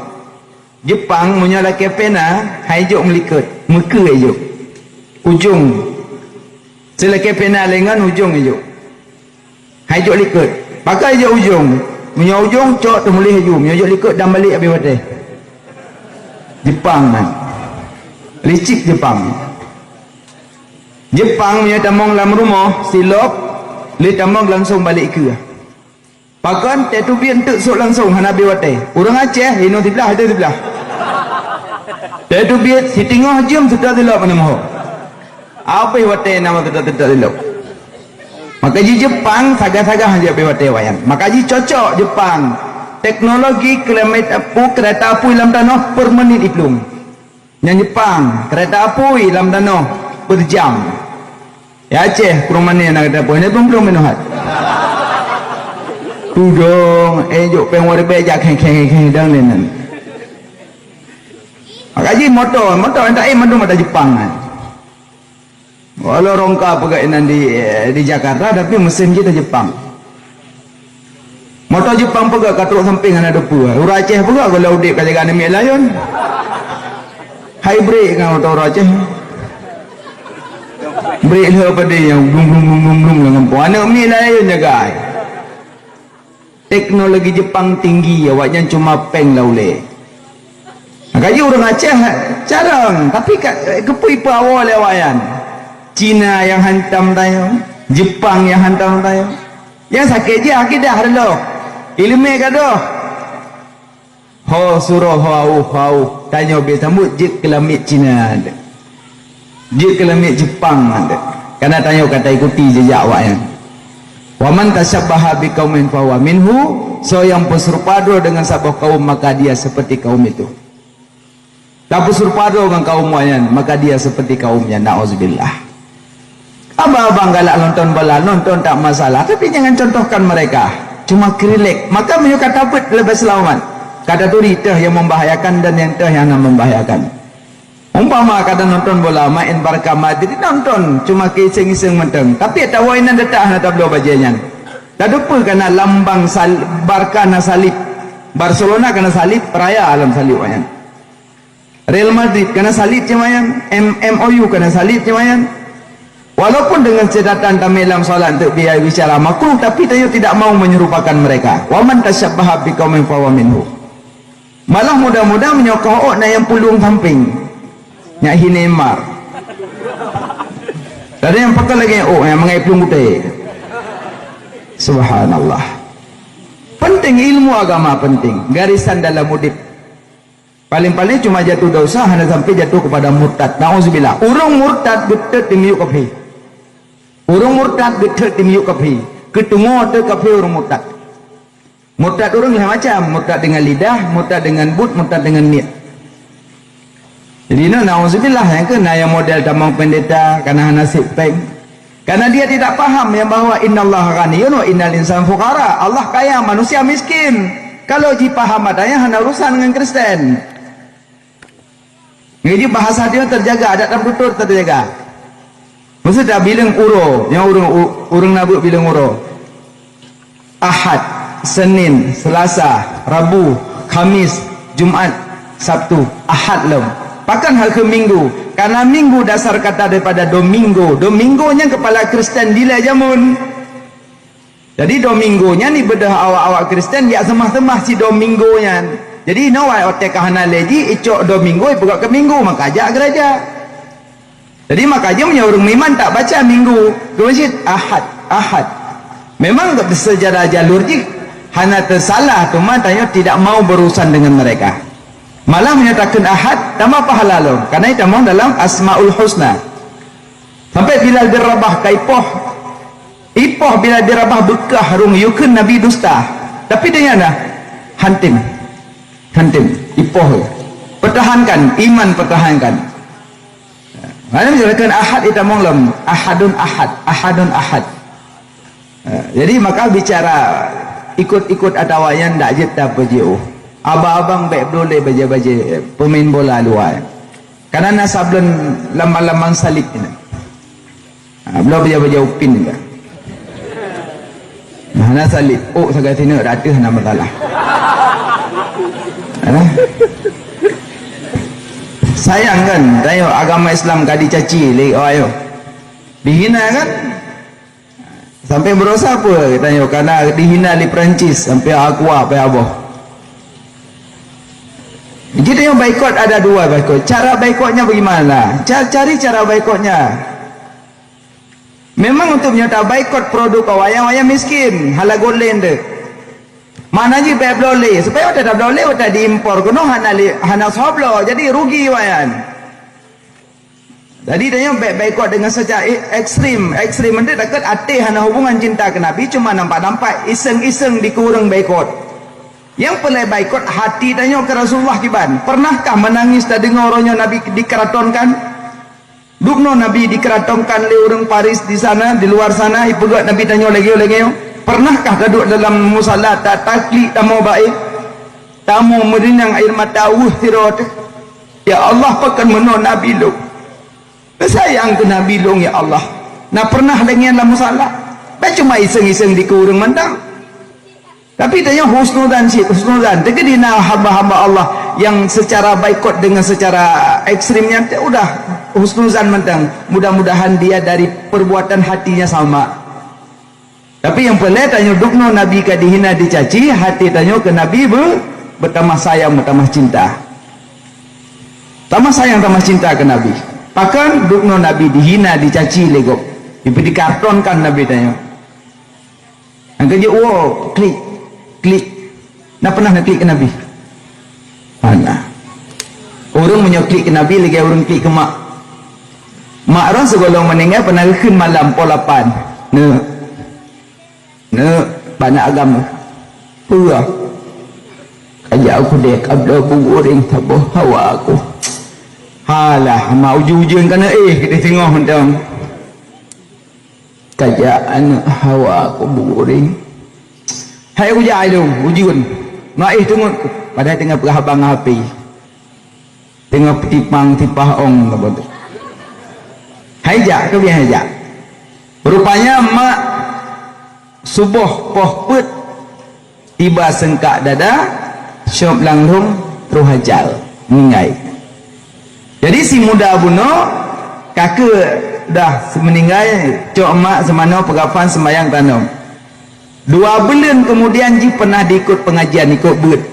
Jepang punya laki pena haijuk melikat. Muka haijuk. Ujung. Selaki pena lengan ujung haijuk. Haijuk likat. Pakai haijuk ujung. Punya ujung cok tu mulih haijuk. Punya haijuk likat dan balik habis wadah. Jepang man. Licik Jepang. Jepang punya tamang dalam rumah silop li tamang langsung balik ke pakan tetu bian tek sok langsung hanabi watai orang Aceh hino sebelah ada sebelah tetu bian si tengah jam sudah silop mana mahu apa watai nama sudah silop maka di Jepang saga-saga aja be watai wayan maka di cocok Jepang teknologi kereta api dalam tanah per menit iklung yang Jepang kereta api dalam tanah per jam. Ya Aceh kurang mana nak kata apa ni belum menuhat. Tudung juk peng wari beja keng dang lenan. Makaji motor tak mandu mata Jepang kan. Walau rongka pegainan di Jakarta, tapi mesin kita Jepang. Motor Jepang pegak katruk samping ada depu. Orang Aceh pegak kalau udik kat jaga Nemi Layon. Hybrid kan motor orang Aceh. Break lah pada yang blum dengan puan Nemi Layon jaga. Teknologi Jepang tinggi, awaknya cuma peng lah boleh. Kaji orang Aceh jarang, tapi kepui pa awal lewayan. Cina yang hantam tayo, Jepang yang hantam tayo. Yang sakit je akidah dulu. Ilmu kado. Ho suruh hau tanya biasa mut je kelamit Cina ada. Je kelamit Jepang ada. Karena tanya kata ikuti jejak awaknya. Wa man tashabbaha biqaumin fa huwa minhu. So yang berserupado dengan sebuah kaum maka dia seperti kaum itu. Tak berserupado dengan kaum lain maka dia seperti kaumnya. Nauzubillah. Abang-abang galak nonton bola, nonton tak masalah, tapi jangan contohkan mereka. Cuma kerilek, maka mereka dapat lebih selamat. Kata tu teh yang membahayakan dan yang teh yang membahayakan. Umpama kata nonton bola, main Barca Madrid, nonton cuma kising-kising menteng. Tapi tak wainan detak nak tablo bajian. Tak lupa kena lambang Barca na salib, Barcelona kena salib, peraya alam salib wayan. Real Madrid kena salib cemayan, MOU kena salib cemayan. Walaupun dengan catatan tamilam solat untuk biaya bicara makruh, tapi tayo tidak mau menyerupakan mereka. Wa man tasyabbaha biqaumin fa huwa minhu. Malah mudah-mudah menyokok na yang pulung samping. Nyak hinemar. Ada yang pakai lagi yang mengai pulung putih. Subhanallah. Penting ilmu agama penting. Garisan dalam hidup. Paling-paling cuma jatuh dosa hanya sampai jatuh kepada murtad. Nauzubillah. Urang murtad betul dimiuk kafi. Urang murtad betul dimiuk kafi. Ketemu tu kafi urang murtad. Murtad urang macam murtad dengan lidah, murtad dengan but, murtad dengan niat. Jadi nauzubillah yang kena yang model tamang pendeta karena nasib peng. Karena dia tidak paham yang bahawa innallaha ghaniyun wa innal insana fuqara. Allah kaya, manusia miskin. Kalau ji paham adanya hanya urusan dengan Kristen. Jadi bahasa dia terjaga, adat dan tutur terjaga. Maksud dah bilang uro, yang urang nabuk bilang uro. Ahad, Senin, Selasa, Rabu, Khamis, Jumaat, Sabtu, Ahad lem. Bahkan hari ke Minggu. Karena Minggu dasar kata daripada Domingo. Domingonya kepala Kristen dila jamun. Jadi Domingonya ni bedah awak-awak Kristen dia semah-semah si Domingonya. Jadi nawai otek kahana leji icok Domingo pegak ke Minggu maka ajak gereja. Jadi maka aja punya orang iman tak baca Minggu ke masjid Ahad. Memang sejarah jalur ji hana tersalah cuma tanya tidak mau berurusan dengan mereka. Malah menyatakan Ahad tambah pahala lo karena itu mau dalam Asmaul Husna. Sampai bila dirabah kaipoh ipoh bila dirabah bekah rung yukun Nabi dusta. Tapi dia dah hantim ipoh pertahankan iman, pertahankan. Mana menjelaskan ahad itu menglam ahadun ahad. Jadi maka bicara ikut-ikut atawayan dak jeta pejiu. Abang-abang baik boleh baja-baja pemain bola luar. Karena nasablen lama-lama salib ini. Belum baja-baja upin juga. Nah salib. Oh sagala sini ratus nama masalah. Sayang kan, tayo agama Islam kadi caci le ayo. Dihina kan? Sampai berosa apa tayo karena dihina di Perancis sampai aqua apa aboh. Jadi yang boikot ada dua boikot. Cara boikotnya bagaimana? Cari cara boikotnya. Memang untuk menyata boikot produk wayang-wayang miskin, halagolen deh. Mana je baik boleh supaya tak boleh tak diimpor kuno hana sablo jadi rugi wayan. Jadi dia baik-baik dengan secara ekstrim nanti dekat hati hana hubungan cinta ke Nabi cuma nampak iseng-iseng dikurang baikot. Yang pelai baikot hati tanya ke Rasulullah kiban. Pernahkah menangis tak dengar orangnya Nabi dikeratonkan? Dukno Nabi dikeratonkan oleh orang Paris di sana di luar sana ipegat Nabi tanya lagi. Pernahkah duduk dalam musalla tak taklik tamu baik tamu merinang air mata tirot ya Allah pakan menol Nabi lu sayang ke Nabi dong ya Allah. Nah pernah dengan lah masalah cuma iseng-iseng di kurung mandang. Tapi tanya husnudan sih, husnudan. Tapi dina hamba-hamba Allah yang secara baikot dengan secara ekstrimnya, udah husnuzan mandang. Mudah-mudahan dia dari perbuatan hatinya sama. Tapi yang pelik tanya dukno Nabi ka dihina dicaci, hati tanya ke Nabi bertambah sayang, bertambah cinta. Tambah sayang, tambah cinta ke Nabi. Bahkan dukno Nabi dihina dicaci legok. Dikartonkan Nabi tanya. Yang kerja, wow, klik. Nak pernah nak klik ke Nabi? Mana? Orang menyoklik ke Nabi lagi orang klik ke mak. Mak orang segolong meninggal pernah kekin malam polapan. Banyak agama. Pura. Kajak aku dek abda buring tabuh hawa aku. Halah, mak ujung-ujung kena kita tengok macam. Kajak anak hawa aku buring. Hai aku jai dong, ujun. Mak tengok padahal tengah perhabang api. Tengah tipah ong apa tu. Hai jak, kau biar jak. Rupanya mak subuh poh put tiba sengkak dada, syop langrung terhajal meninggal. Jadi si muda buno kakak dah meninggal, cok mak semana pergapan sembayang tanam. 2 bulan kemudian ji pernah diikut pengajian ikut bet.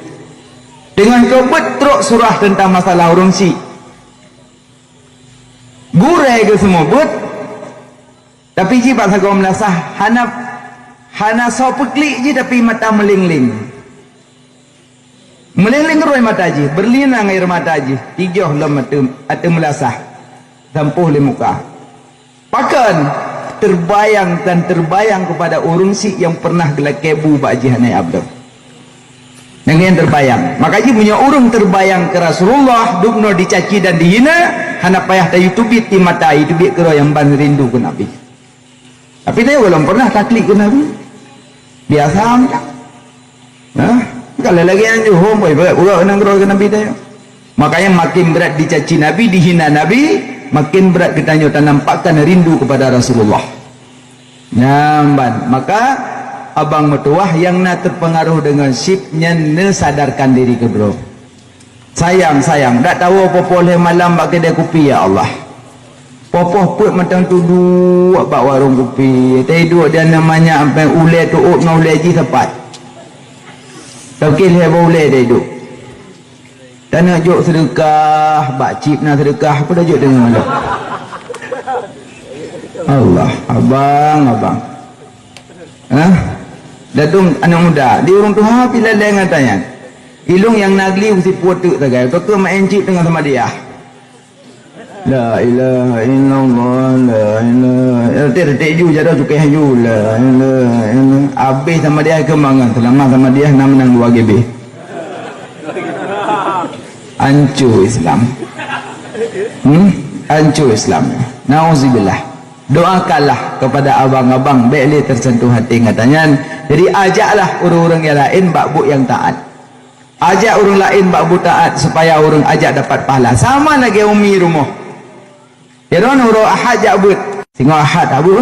Dengan ikut bet teruk surah tentang masalah urung si. Gurai ke semua bet. Tapi ji pak sagau melasah hana so peklik ji tapi mata melingling. Melingling roi mata ji, berlinang air mata ji. Tijoh lem mata melasah. Tampuh le muka. Pakan terbayang kepada orang si yang pernah gelak kebu Pak Haji Hanai Abdul. Yang terbayang. Makanya punya orang terbayang ke Rasulullah, dukno dicaci dan dihina, hana payah tayu tubit di mata itu biar kero yang ban rindu ke Nabi. Tapi dia belum pernah taklik ke Nabi. Biasa aja. Nah, kalau lagi yang juhum, boleh nang kero ke Nabi dia. Makanya makin berat dicaci Nabi, dihina Nabi, makin berat kita nyata nampakkan rindu kepada Rasulullah. Nyamban. Maka abang metuah yang nak terpengaruh dengan sipnya ne sadarkan diri ke bro. Sayang, tak tahu apa boleh malam bak kedai kopi ya Allah. Popoh put macam tu dua bak warung kopi. Tadi dua dia namanya sampai ulai tu ngau ulai ji tepat. Tapi dia boleh dia duduk. Dan nak juk sedekah, bak cip nak sedekah, apa dah juk dengan mana? Allah, abang. Dadung anak muda, di urung tu hapi lalai ngatanya. Ilung yang nagli mesti putuk tagai. Kau main cip dengan sama dia. La ilaha illallah, la ilaha. Tertik ju jada cukai haju, la ilaha. Habis sama dia kemangan, selama sama dia nak menang 2 GB. Hancur Islam. Hancur Islam. Nauzubillah. Doakanlah kepada abang-abang baiklah tersentuh hati katanya. Jadi ajaklah orang-orang yang lain bak buk yang taat. Ajak orang lain bak buk taat supaya orang ajak dapat pahala. Sama lagi umi rumah. Ya don orang ahad jak but. Tengok ahad abu.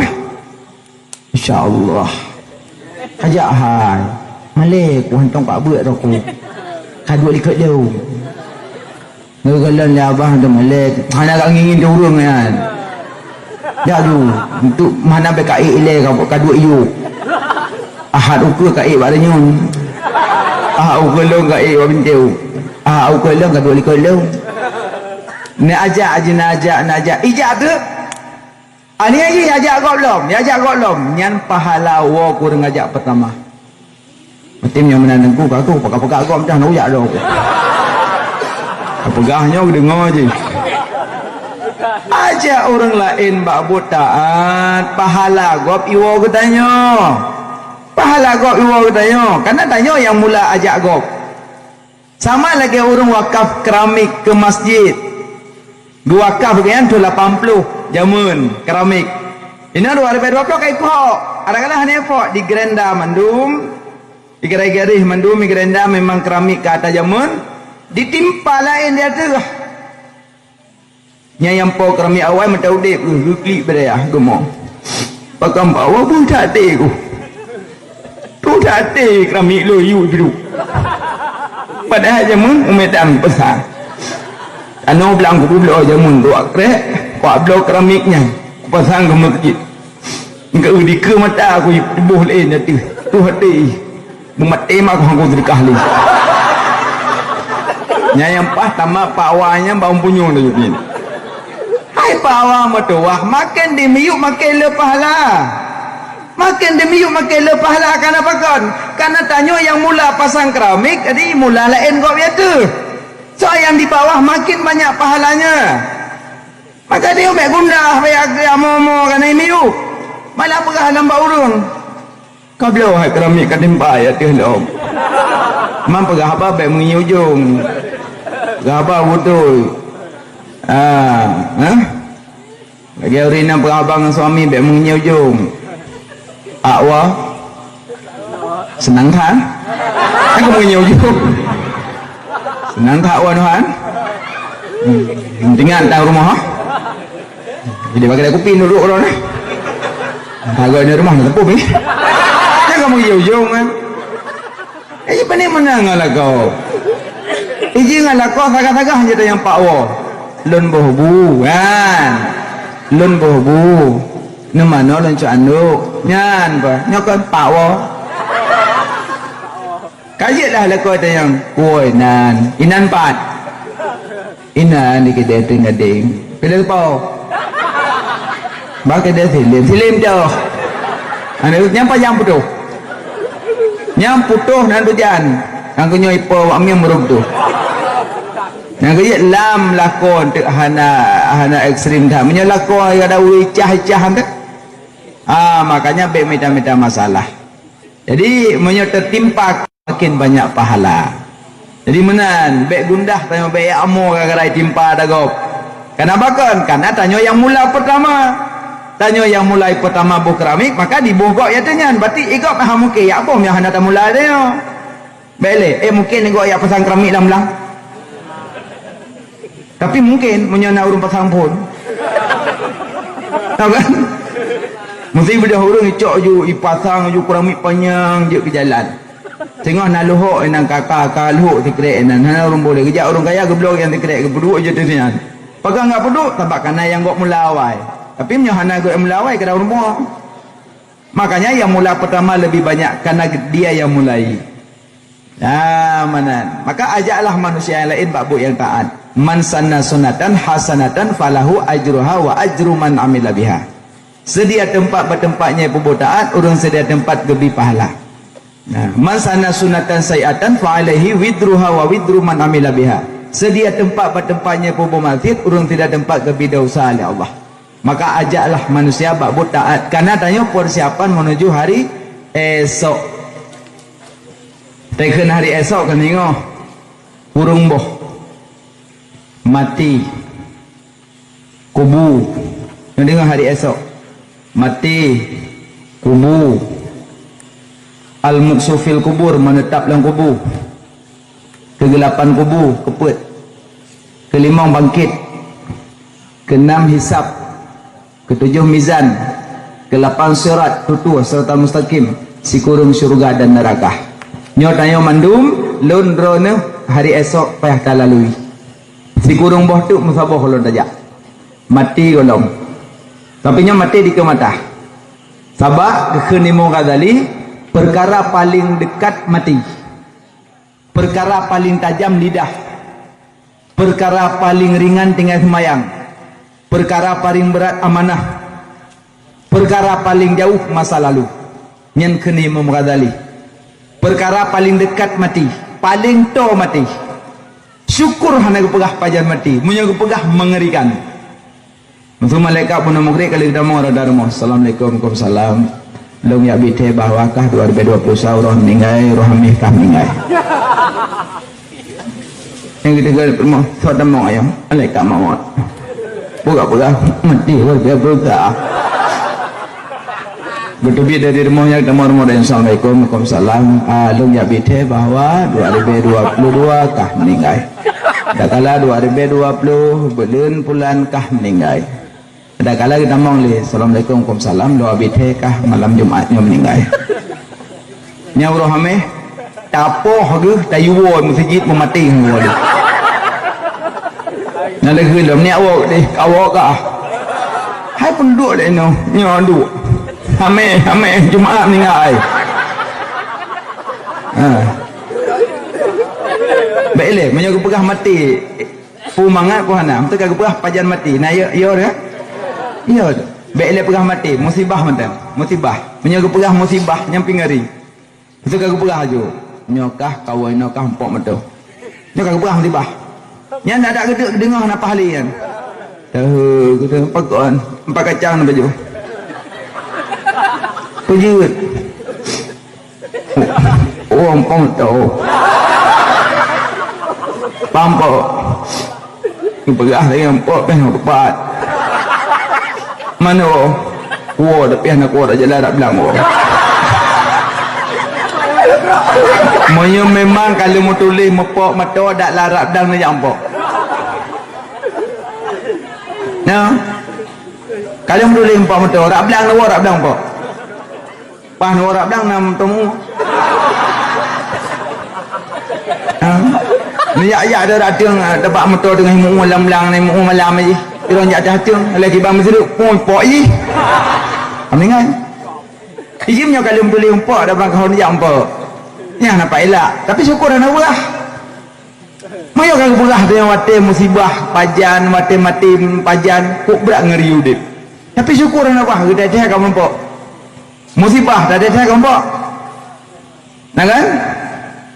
Insya-Allah. Ajak ahad. Malik ku hantong pak buat aku. Kadua likut dia. Ngegalan lah abang tu Malik. Hana kak ngingin turun kan. Dah tu. Untuk mana BKI ilai kau kadua iu. Ahad ukur kai bak nyun. Ahad ukur long kai bak bintiu. Ahad ukur long kadua likut long. Ni ajak aja nak ajak. Ijak tu. Ani aja ajak kau belum. Ni ajak kau belum. Nyan pahala wa ku ngajak pertama. Betim yang menanengku aku pakai kau dah nak ujak dah aku. Pegahnya aku dengar je. Ajak orang lain bak buk taat, pahala gop iwo ke tanya. Pahala gop iwo ke tanya. Karena tanya yang mula ajak gop. Sama lagi orang wakaf keramik ke masjid. Dua wakaf kan tu 80 jamun keramik. Ini 2020 kai pok. Kadang-kadang hanya pok di gerenda mandum. Di gerai-gerai mandum di gerenda memang keramik ke atas jamun. Ditimpa lain dia tu. nya yang po keramik awal macam udip klik pada ya gemuk pakam bawa pun tak ada ku tu tak ada keramik lo you dulu padahal jamun umetan besar anu belang ku belo jamun tu akrek pak belo keramiknya pasang ke masjid engkau di ke mata aku buh lain tu hati mumat emak aku sedekah li nya yang pas tama pawanya bau punyung tu ni hai pawa matuah makan di miyuk makan le pahala makan di miyuk makan le pahala kenapa kan karena tanya yang mula pasang keramik jadi mula lain kau biasa so yang di bawah makin banyak pahalanya maka dia mek gundah bayar amomo kana miyuk malah pegah lamba urun kau belau hai keramik kat tempat ya teh lom mam pegah apa baik mengiujung gaba betul lagi hari nak berabang dengan suami baik mengiujung akwa senang kan aku mengiujung senang tak akwa Tuhan tinggal tahu rumah ha? Jadi bagi aku pin duduk orang ni agak ni rumah nak tepuk ni jangan mengiujung kan apa ni menang lah kau janganlah kau sagah-sagah hanya yang Pak Wo lun bohbu kan lun bohbu ni mana lun cak anduk nyan apa nyokan Pak Wo kajet dah lah kau ada yang koi nan inan pat inan ni kita tinggal ding pilih pau bagi dia silim jauh ane nyampa yang putuh nan tujan ang kunyo ipo ami merup tu yang kaya lam lakon tu hana ekstrim dah menyelakon yang ada wicah-wicah tu makanya be minta masalah jadi tertimpa makin banyak pahala jadi menan be gundah tanya be amo gara-gara timpa dagop kenapa kan karena tanya yang mula pertama buh keramik maka dibogok ya tenyan berarti igop mungkin apa yang hendak mula dia bele mungkin igop ya pasang keramik lam tapi mungkin menyana urung pasang pun tahu kan mesti beda urung icok ju ipasang ju keramik panjang je ke jalan tengok nak luhuk nang kakak luhuk tikrek nan urung boleh kejak urung kaya geblok yang tikrek ke peduk je tenyan pegang enggak peduk tabak kana yang gok mulawai tapi menyana gok mulawai kada urung boh makanya yang mula pertama lebih banyak karena dia yang mulai mana maka ajaklah manusia yang lain bab yang taat man sanna sunatan hasanatan falahu ajruha wa ajru man amila biha sedia tempat bertempatnya perbuatan urang sedia tempat gebi pahala man sanna sunatan sayiatan fa alaihi widruha wa widru man amila biha sedia tempat bertempatnya perbuatan urang tidak tempat gebi dosa oleh Allah maka ajaklah manusia bab taat karena tanya persiapan menuju hari esok tekan hari esok kan tengok urung boh mati kubu yang dengar hari esok mati kubu al-muksu fil kubur menetap dalam kubu kegelapan kubu keput kelimang bangkit keenam hisab ketujuh mizan kelapan sirat tutuh serta mustaqim sikurung syurga dan neraka nyotanyo mandum lun drone hari esok payah kalalui si kurung boh tu musabah kalau tajak mati golong tapi nya mati di kemata sabak kekhenimu Ghazali perkara paling dekat mati perkara paling tajam lidah perkara paling ringan tinggal semayang perkara paling berat amanah perkara paling jauh masa lalu nyen khenimu Ghazali perkara paling dekat mati paling to mati syukur hana kepegah pajan mati munya kepegah mengerikan untuk malaikat pun mengeri kali kita mau rada rumah assalamualaikum waalaikumsalam long ya bite bahwakah 2020 saurah ningai rohamih kah ningai yang ketiga rumah sudah mau ayam malaikat mau pegah mati berbuka bertubi dari rumahnya kita mau rumah dan assalamualaikum waalaikumsalam long ya bite bahwa 2022 kah ningai Dah kala 2020 bulan bulan kah meninggal. Dah kala kita mong li Assalamualaikum Waalaikumsalam doa bithe kah malam Jumatnya meninggal. Nya urang hame tapoh ge tayuwo masjid memati ngol. Nah dah gelem ni awak deh awak kah. Hai penduk deh no nyo duk. Hame Jumaat meninggal. Baiklah, menyo pegah mati. Pumangat ku hana, tu ka pegah pajan mati. Nah ya dah. Ya. Baiklah pegah mati, musibah mantan. Musibah. Menyo pegah musibah nyamping hari. Tu ka pegah aju. Nyokah kawan nyokah empok metu. Nyokah pegah musibah. Nya ndak ada gedek dengar napa halian. Tahu kita pakon, empat kacang baju. Pujut. Oh, empok tu. Pampok perah lagi empok kan tepat mana tapi anak dah jalan tak bilang memang kalau mau tulis mepok mata tak larap dan nak empok nah kalau mau tulis empok mata rak bilang empok pas rak bilang nam temu ya ada radang dapat motor dengan mu malam-malam ni mu malam aje. Kira jak datang lagi bang mesruk pun pok je. Amingan. Ijimnya kalau boleh umpok dah bang kawan jak umpok. Yang nampak elak, tapi syukur ana berah. Mayo kan berah dengan wate musibah pajan wate mati pajan kok berak ngeri udip. Tapi syukur ana berah kita dah kamu umpok. Musibah dah dah kamu umpok. Nah kan?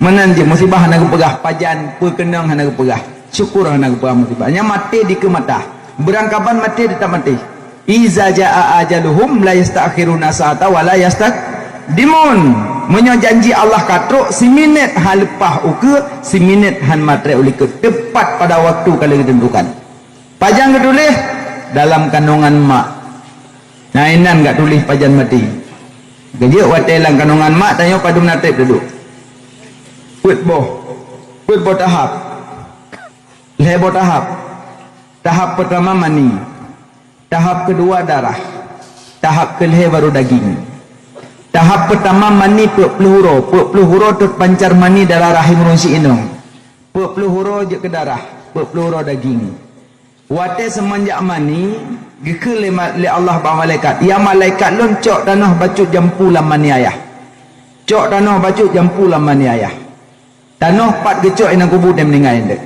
Menanti musibah hana pegah pajan perkenang hana pegah syukur hana pegah musibah nya mati di ke mata berangkapan mati di tak mati iza jaa ajaluhum la yastakhiruna sa'ata wa la yastaqdimun menyo janji Allah katruk si minit hal lepah uke si minit han matre ulike tepat pada waktu kalau ditentukan pajan ketulis dalam kandungan mak nah inan enggak tulis pajan mati gejek watelang kandungan mak tanya padu natib duduk Kuit boh tahap lebo tahap pertama mani tahap kedua darah tahap kelih baru daging tahap pertama mani peluhuro terpancar mani dalam rahim runsi inung peluhuro je ke darah peluhuro daging wate semenjak mani geke le Allah ba malaikat ya malaikat loncok tanah bacut jampu lam mani ayah cok tanah bacut jampu lam mani ayah tanah pat gecok inang kubur dia meninggal indah.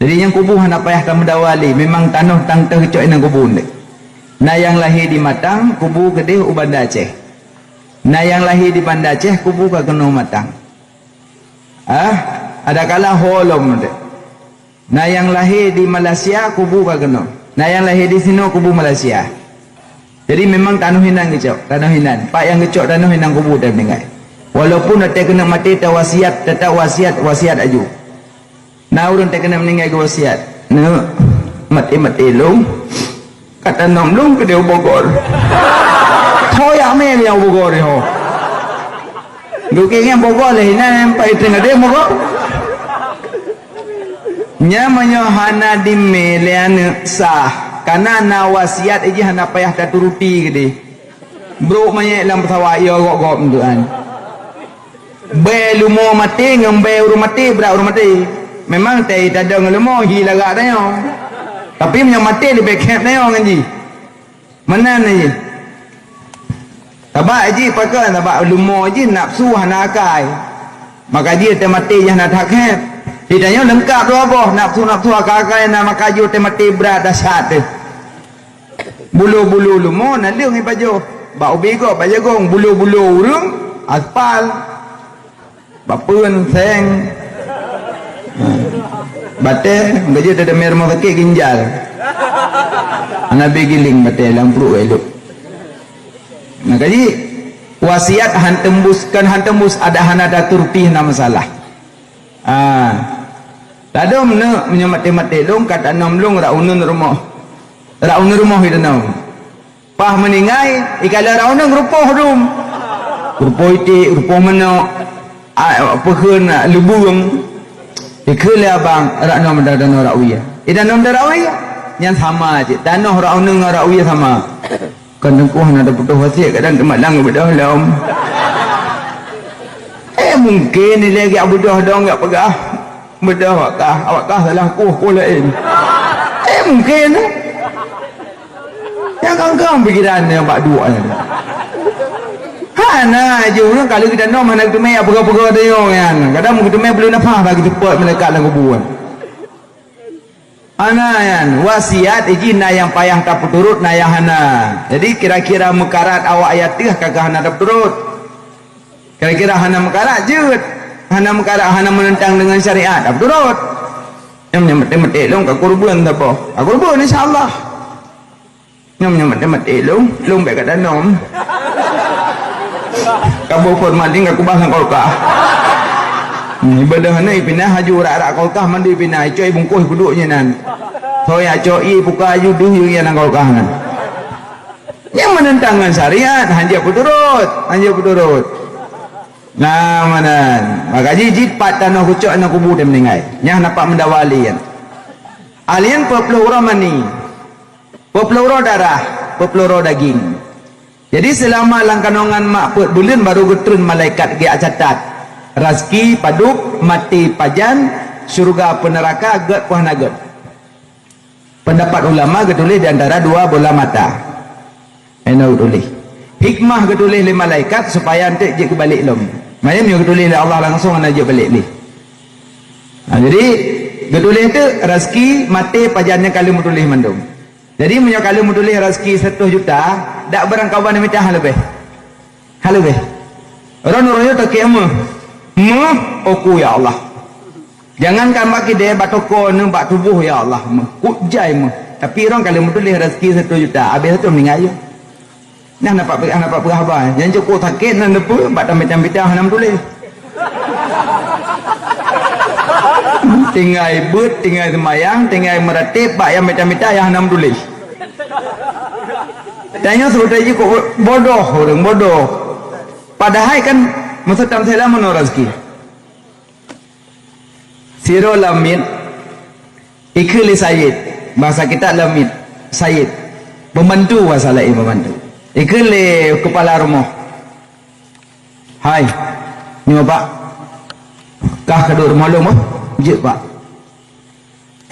Jadi yang kubur hana payah kamu dawali. Memang tanah tangtah gecok inang kubur indah. Nah yang lahir di Matang, kubur gede Banda Aceh. Nah yang lahir di Banda Aceh, kubur ke Keno Matang. Ada kala holom indah. Nah yang lahir di Malaysia, kubur ke Keno. Nah yang lahir di sini, kubur Malaysia. Jadi memang tanah hinan gecok. Tanah hinan. Pak yang gecok tanah hinan kubur dia meninggal. Walaupun tak kena mati tak wasiat tetap wasiat aju. Nah orang tak kena meninggal ke wasiat. Nah mati long kata nom long ke dia Bogor. Thoya me dia Bogor ho. Duki yang Bogor leh nan pai tengah dia Bogor. Nya menyohana di melian sah karena na wasiat aja hana payah tak turuti ke dia. Bro manya dalam pesawat ya gok mentuan. Belumo mati ngembe uru mati berak uru mati memang tak ada ngelumo hilaga dayo tapi yang mati di backup dayo ngaji mana ni tabak aji pakai tabak lumo aji nafsu hanakai maka dia temati yang nak hakep ditanya lengkap tu apa nafsu akai nak makaju temati berat dahsyat bulu-bulu lumo nak leung ni baju bau bego bajagong bulu-bulu urung aspal bapun seng bate gaji ada mer mau pakai ginjal anak begiling bate lampu elok nah gaji wasiat han tembus ada hanada turpi na masalah tadom ne menyamate long kata nom long raunun rumah hidanau pah meningai ikala raunun rupoh rum rupoh iti rupoh meno pekeun lebung Ikut abang rakna mendanau rakyat. Danau rakyat yang sama aje. Danau rakna rakyat sama. Kan dengkuh ada putus wasiat kadang tempat lang bedah lam. Mungkin ni lagi bedah dong enggak pegah. Bedah awak salah ku lain. Mungkin yang kang pikiran yang bak dua ni. Hana je orang kalau kita nak mana kita mai apa-apa dia kan. Kadang kita mai belum nafas bagi cepat melekat dalam kuburan. Ana kan wasiat izin yang payah tak turut na yang hana. Jadi kira-kira mekarat awak ayat teh kagak hana tak turut. Kira-kira hana mekarat je. Hana mekarat hana menentang dengan syariat tak turut. Yang menyambat-metik long kat kurban tak apa. Kurban insya-Allah. Yang menyambat-metik long baik kat danau. Kamu pun mandi aku bahang kolkah. Ibadah ni pindah haju rak kolkah mandi pindah coy bungkus duduknya nan. Soya coy buka aju duh yang nang kolkah nan. Yang menentangkan syariat hanja puturut. Nah manan. Maka jijit pat tanah kucuk anak kubu dia meninggal. Yang nampak mendawali kan. Alien peluru mani. Peluru darah, peluru daging. Jadi selama langkanongan mak bulan baru getrun malaikat dia catat rezeki paduk mati pajan surga peneraka get puhana get. Pendapat ulama getulis di antara dua bola mata. Eno getulis. Hikmah getulis le malaikat supaya ente je kebalik lom. Macam ni getulis le Allah langsung ana je balik li. Jadi getulis tu rezeki mati pajannya kali mutulis mandum. Jadi punya kalau mutulis rezeki 100 juta, dak barang kawan minta hal lebih. Orang royo tak kiam. Oku ya Allah. Jangankan bagi dia batoko nu bak tubuh ya Allah. Kujai Tapi orang kalau mutulis rezeki 1 juta, habis tu meninggal je. Nah nampak berapa? Yang cukup sakit nan depu bak tambah-tambah hanam tulis. Tinggal ibut, tinggal semayang, tinggal meratib, bak yang meta-meta yang hanam tulis. Tanya seperti itu bodoh orang bodoh. Padahal kan masa tam saya mana rezeki. Siro lamit ikli sayyid. Bahasa kita lamit sayyid. Membantu bahasa lain membantu. Ikli kepala rumah. Hai. Ni Pak. Kah kedua rumah lu mah? Je Pak.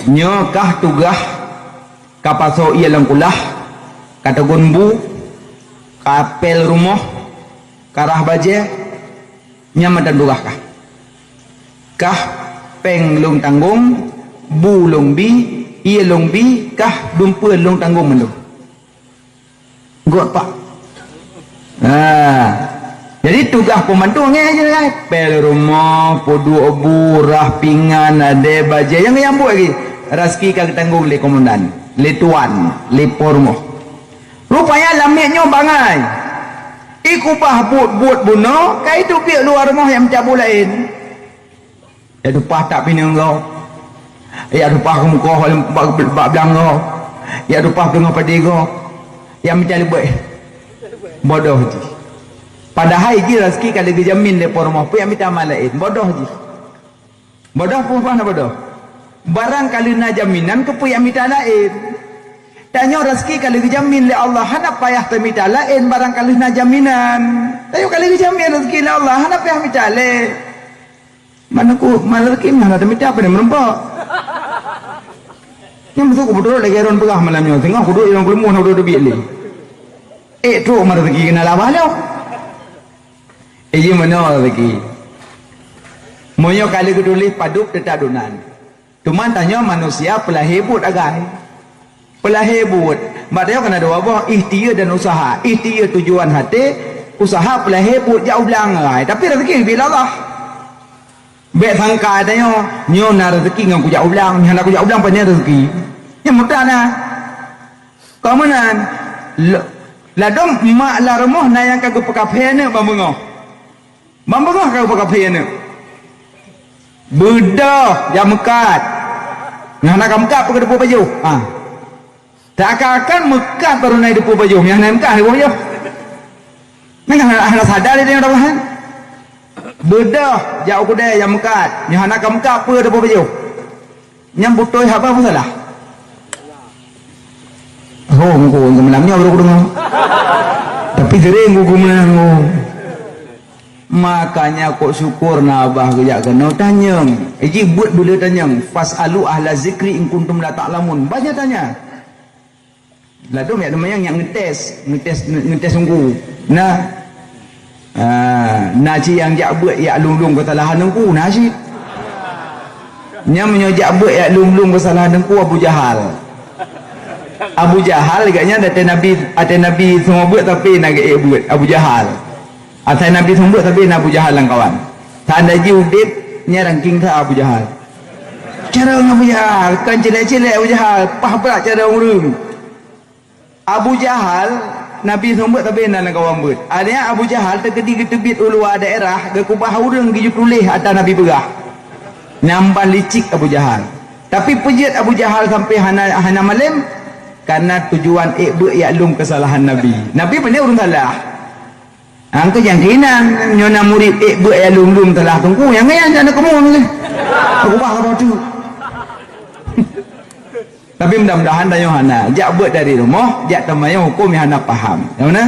Nyo kah tugah kapaso ia langkulah kata gunbu kapel rumah karah baje nyaman dan durah kah peng long tanggung bu long bi ia long bi kah dumpeun long tanggung mendung got Pak. Jadi tugas pembantu ngai je kan pel rumah podu oburah pingan ade baje yang buat lagi rezeki kag tanggung le komandan le tuan le pormo. Rupanya lamitnya bangai. Ikupah buat bunuh, kai tu pihak luar rumah yang mencabut lain. Ya dupah tak pinang kau. Ya dupah muka bak belang kau. Ya dupah tengah padi kau. Yang mencari baik. Bodoh je. Padahal je rezeki kalau dijamin le rumah pun yang minta lain. Bodoh je. Bodoh pun apa bodoh? Barang kali na jaminan ke pun yang minta lain. Tanya rezeki kalau dijamin oleh Allah, hendak payah terminta lain barang kalau na jaminan. Tanya kalau dijamin rezeki oleh Allah, hendak payah minta lain. Mana rezeki mana terminta apa dia merempak. Yang betul aku betul lagi orang pegah malamnya. Tengah aku duduk yang kelemu nak duduk bilik ni. Tu mana rezeki kena lawan tau. Ini mana rezeki. Moyo kali ketulis paduk tetap dunan. Tuman tanya manusia pelah hebut agai. Pelah hebut. Maknanya kena dua buah ikhtiar dan usaha. Ikhtiar tujuan hati, usaha pelah hebut jauh belangai. Tapi rezeki bila Allah. Baik sangka tanya, nyo na rezeki ngam ku jauh belang, nyana ku jauh belang pannya rezeki. Yang mudah na. Kau mana? Ladom mak la rumah na yang kagak pekapene bambengah. Bambengah kagak pekapene. Bedah jam mekat. Nyana kam mekat pakai depu baju. Tak akan mekat baru naik depu baju. Yang naik mekat depu baju. Nang ana sadar dia orang. bedah jauh kudai yang mekat yang nak mekat apa dah baju yang butoi apa masalah oh aku menangnya baru dengar tapi sering aku menang makanya kok syukur nabah kejak kena tanya buat bila tanya fasalu ahla zikri in kuntum la ta'lamun banyak tanya ladum ya yang ngetes sungguh nah naci yang jak buat ya lung-lung kesalahan aku nasi nya menyojak buat ya lung-lung kesalahan aku Abu Jahal agaknya ada nabi semua buat tapi nak buat Abu Jahal atai nabi semua buat tapi Abu Jahal lang kawan tanda jiudit nya ranking ke Abu Jahal cara Abu Jahal kan celek-celek Abu Jahal pah pula cara orang Abu Jahal nabi semua buat tapi nak kawan buat adanya Abu Jahal terkedi ketebit uluar daerah ke kubah orang giju tulis atas nabi berah nyamban licik Abu Jahal tapi pejit Abu Jahal sampai hana malam karena tujuan iklum kesalahan Nabi. Nabi benar urung salah. Angka yang kinang nyona murid iklum telah tunggu yang yang jana kamu ni. Aku bah tu. Tapi mudah-mudahan dah Yohana jak buat dari rumah, jak tamayo hukum yang hana faham. Ya mana?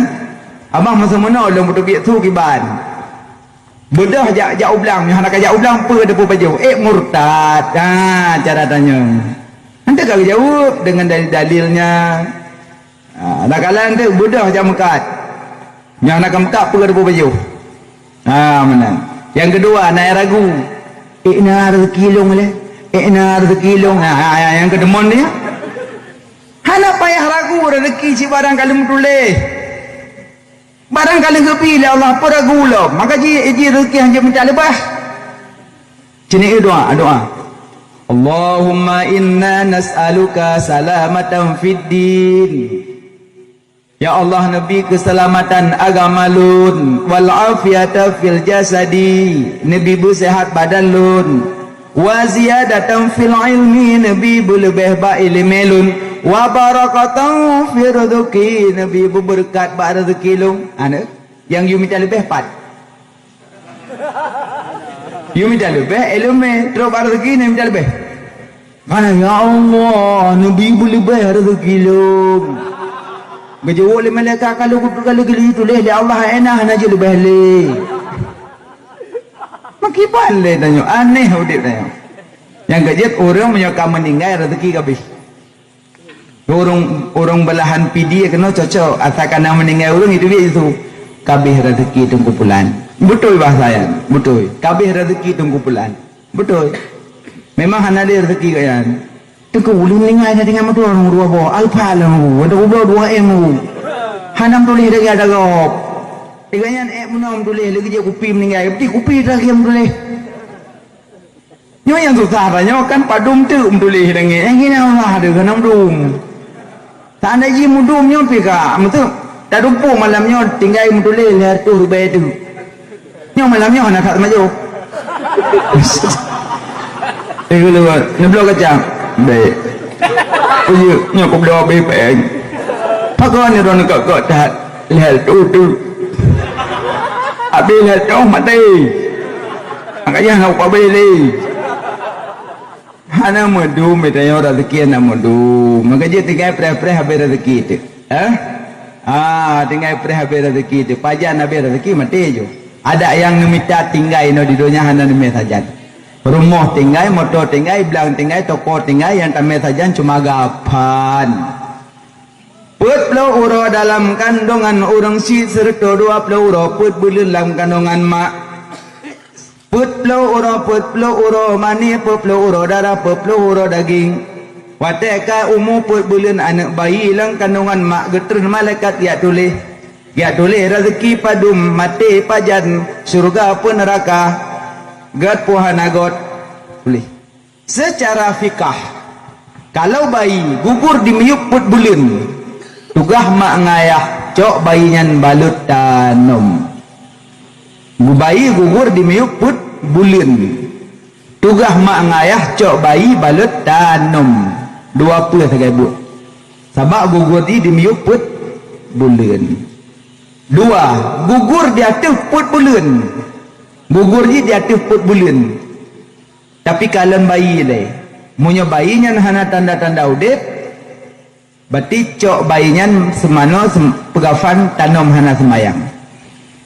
Abang masa mana ulung betul tu kiban. Bedah jak ublang, yang hana jak ublang apa depu baju. Murtad. Cara tanya. Anda kalau jawab dengan dalil-dalilnya nak kalah anda bodoh macam mekat yang nak mekat apa ada baju mana yang kedua nak ragu nak rezeki long le nak rezeki long yang kedemon dia hana payah ragu rezeki si barang kali mutuleh barang kali kepilih Allah apa ragu lo maka ji rezeki hanya minta lebah jenis doa Allahumma inna nas'aluka salamatan fid din. Ya Allah Nabi keselamatan agama lun wal afiyata fil jasadi Nabi bersehat badan lun wa ziyadatan fil ilmi Nabi berlebih ba ilmu lun wa barakatan fi rizqi Nabi berberkat ba rezeki lun ana yang you minta lebih pat you minta lebih ilmu terus ba rezeki ni minta lebih mana ya Allah Nabi boleh bayar rezeki lu gejawab oleh malaikat kalau geli tu leh Allah enak aja lebih leh makipan leh tanya aneh udip tanya yang gejat orang menyokap meninggal rezeki habis orang belahan pidi kena cocok asalkan yang meninggal orang itu dia itu kabeh rezeki tungkupulan betul bahasa yang betul kabeh rezeki tungkupulan betul memang hana dia rezeki kayan tengku ulun ningai dengan matu orang dua bo alfa lahu ada ubah dua emu hanam tulis lagi ada gop tiganyan menam tulis lagi je kupi meninggal peti kupi dah yang tulis nyo yang susah banyak kan padum tu tulis dengan yang ini Allah ada kanam dum tak ada ji mudum nyo pika betul tak dumpu malamnya tinggal tulis lihat tu rubai tu nyo malamnya hana tak maju lu nyeblok kacang baik uyu nyokop doa bepeng pakon ni ron kok dah lihat tu habis lihat tu mati makanya nak apa beli hana madu metanya rezeki nak madu makanya tinggal pre habis rezeki tu tinggal pre habis rezeki tu pajan habis rezeki mati je ada yang minta tinggal di dunia hana demi saja rumah tinggal, motor tinggal, belang tinggal, toko tinggal, yang tamai saja cuma gapan. Put plau uro dalam kandungan orang si serta 20 uro put bulan dalam kandungan mak. Put plau uro mani, put plau uro darah, put plau uro daging. Wateka umur put bulan anak bayi dalam kandungan mak geter malaikat ya tulis rezeki padum mati pajan surga pun neraka. God puhana God boleh secara fikah kalau bayi gugur di miyuk put bulan tugah mak ngayah cok bayinya balut tanum bayi gugur di miyuk put bulan tugah mak ngayah cok bayi balut tanum dua puluh segai bu sabak gugur di miyuk put bulan dua gugur di atas put bulan Gugur je di atas 4 bulan. Tapi kalau bayi le, munyo bayinya hana tanda-tanda udip, berarti cok bayinya semano pegafan tanam hana semayang.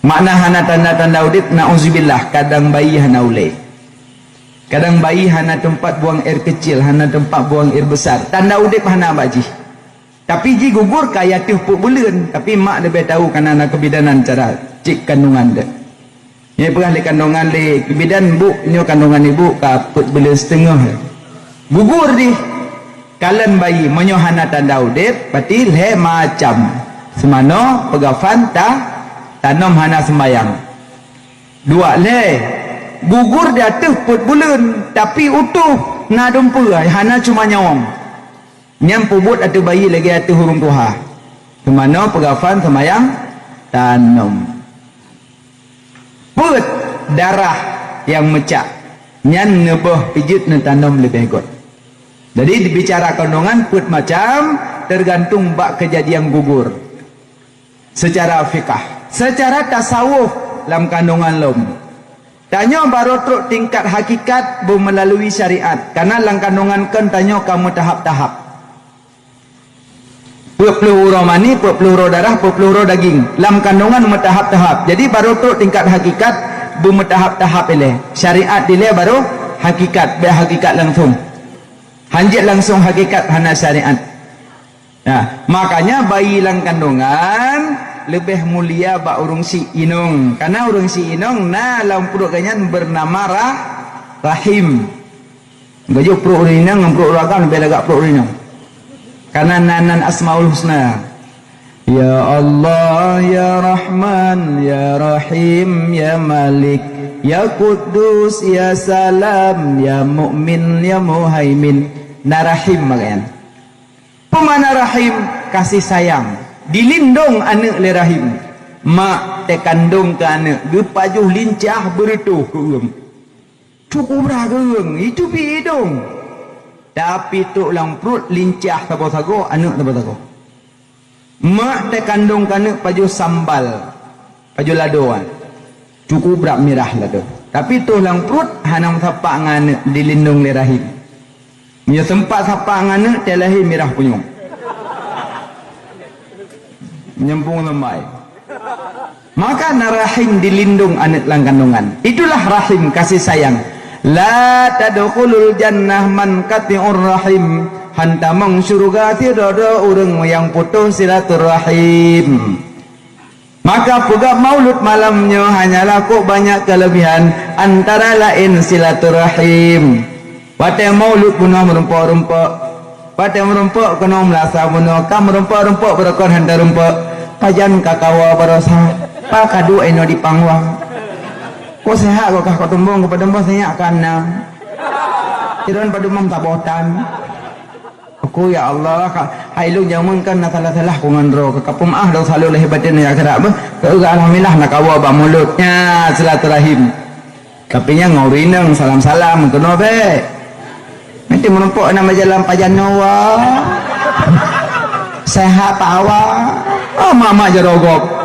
Makna hana tanda-tanda udip, na'udzubillah, kadang bayi hana ule. Kadang bayi hana tempat buang air kecil, hana tempat buang air besar. Tanda udip hana baji. Tapi ji gugur kaya tuh 4 bulan. Tapi mak lebih tahu karena nak kebidanan cara cik kandungan dia. Ini pernah kandungan le kebidan bu, ini kandungan ibu ka 4 bulan setengah. Gugur di kalian bayi menyohana tanda udip, berarti le macam semano pegafan tanam hana sembayang. Dua le gugur di atas 4 bulan tapi utuh na dumpa hana cuma nyawang. Nyam pubut atau bayi lagi atas hurung tuha. Semano pegafan sembayang tanam. Put darah yang mecah nyan nebah pijit ne tanam lebih kot. Jadi dibicara kandungan put macam tergantung bak kejadian gugur. Secara fikah, secara tasawuf dalam kandungan lom. Tanya baru truk tingkat hakikat bu melalui syariat. Karena dalam kandungan kan tanya kamu tahap-tahap. Peluru mani, peluru darah, peluru daging. Dalam kandungan tahap-tahap. Jadi baru tu tingkat hakikat bertahap-tahap ile. Syariat ile baru hakikat, hakikat langsung. Hanjit langsung hakikat hana syariat. Nah, makanya bayi dalam kandungan lebih mulia bak urung si inung. Karena urung si inung na dalam perut ganyan bernama rahim. Gajuk perut urung inung, perut urung agam lebih agak perut urung inung. Karena nanan asmaul husna. Ya Allah, ya Rahman, ya Rahim, ya Malik, ya Kudus, ya Salam, ya Mu'min, ya Muhaimin. Narahim makanya. Pemana rahim? Kasih sayang. Dilindung anak le rahim. Mak te kandung ke anak. Gepajuh lincah berituh keung. Cukup ragung. Itu pi hidung. Tapi tu lang perut lincah sago-sago, anak sago-sago. Mak te kandung kana paju sambal, paju ladoan. Cukup berak mirah lado. Tapi tu lang perut hanam sapak ngana dilindung le rahim. Nya sempat sapak ngana te lahir mirah punyung. Nyempung lembai. Maka narahim dilindung anak lang kandungan. Itulah rahim kasih sayang. La tadkhulul jannah man qati'ur rahim. Hantamang syurga tidak ada orang yang putus silaturahim. Maka pugak maulud malamnya hanyalah kok banyak kelebihan, antara lain silaturahim. Pada maulud punah merempok-rempok. Pada merempok kena melasa punah. Kam merempok-rempok berakon hantar rempok. Pajan kakawa barasa. Pakadu eno di pangwang. Kau sehat kau kah kau tumbung kepada mbak saya akan Tiran pada mam tabotan. Aku ya Allah hai lu jangan kan salah-salah ku ngandro ke kapum dah selalu leh batin ya kerap ke alhamdulillah nak kawa ba mulutnya silaturahim. Tapi nya ngaurineng salam-salam kena be. Nanti menumpuk nama jalan pajan nyawa. Sehat tawa. Oh mama jerogok.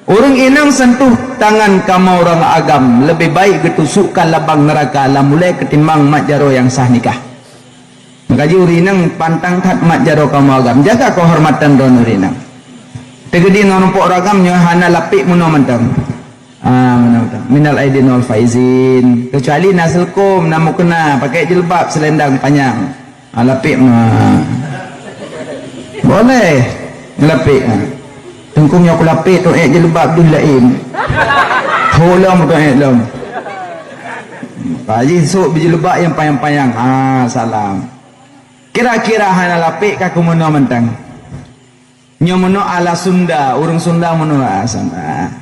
Orang inang sentuh tangan kamu orang agam lebih baik ketusukkan labang neraka lah mulai ketimbang mak jaro yang sah nikah. Maka urinang pantang tat mak jaro kamu agam jaga kehormatan don urinang. Tegedi nompok ragamnya hana lapik muno mentang. Minal aidin wal faizin. Kecuali nasilkum namu kena pakai jilbab selendang panjang. Lapik mah. Boleh lapik. Tengkungnya aku lapik tu jilbab tu lain. Tolong tu lom. Haji sok berjilbab yang panjang-panjang. Salam. Kira-kira hana lapik ka kumono mentang. Nyo mono ala Sunda, urang Sunda mono asana.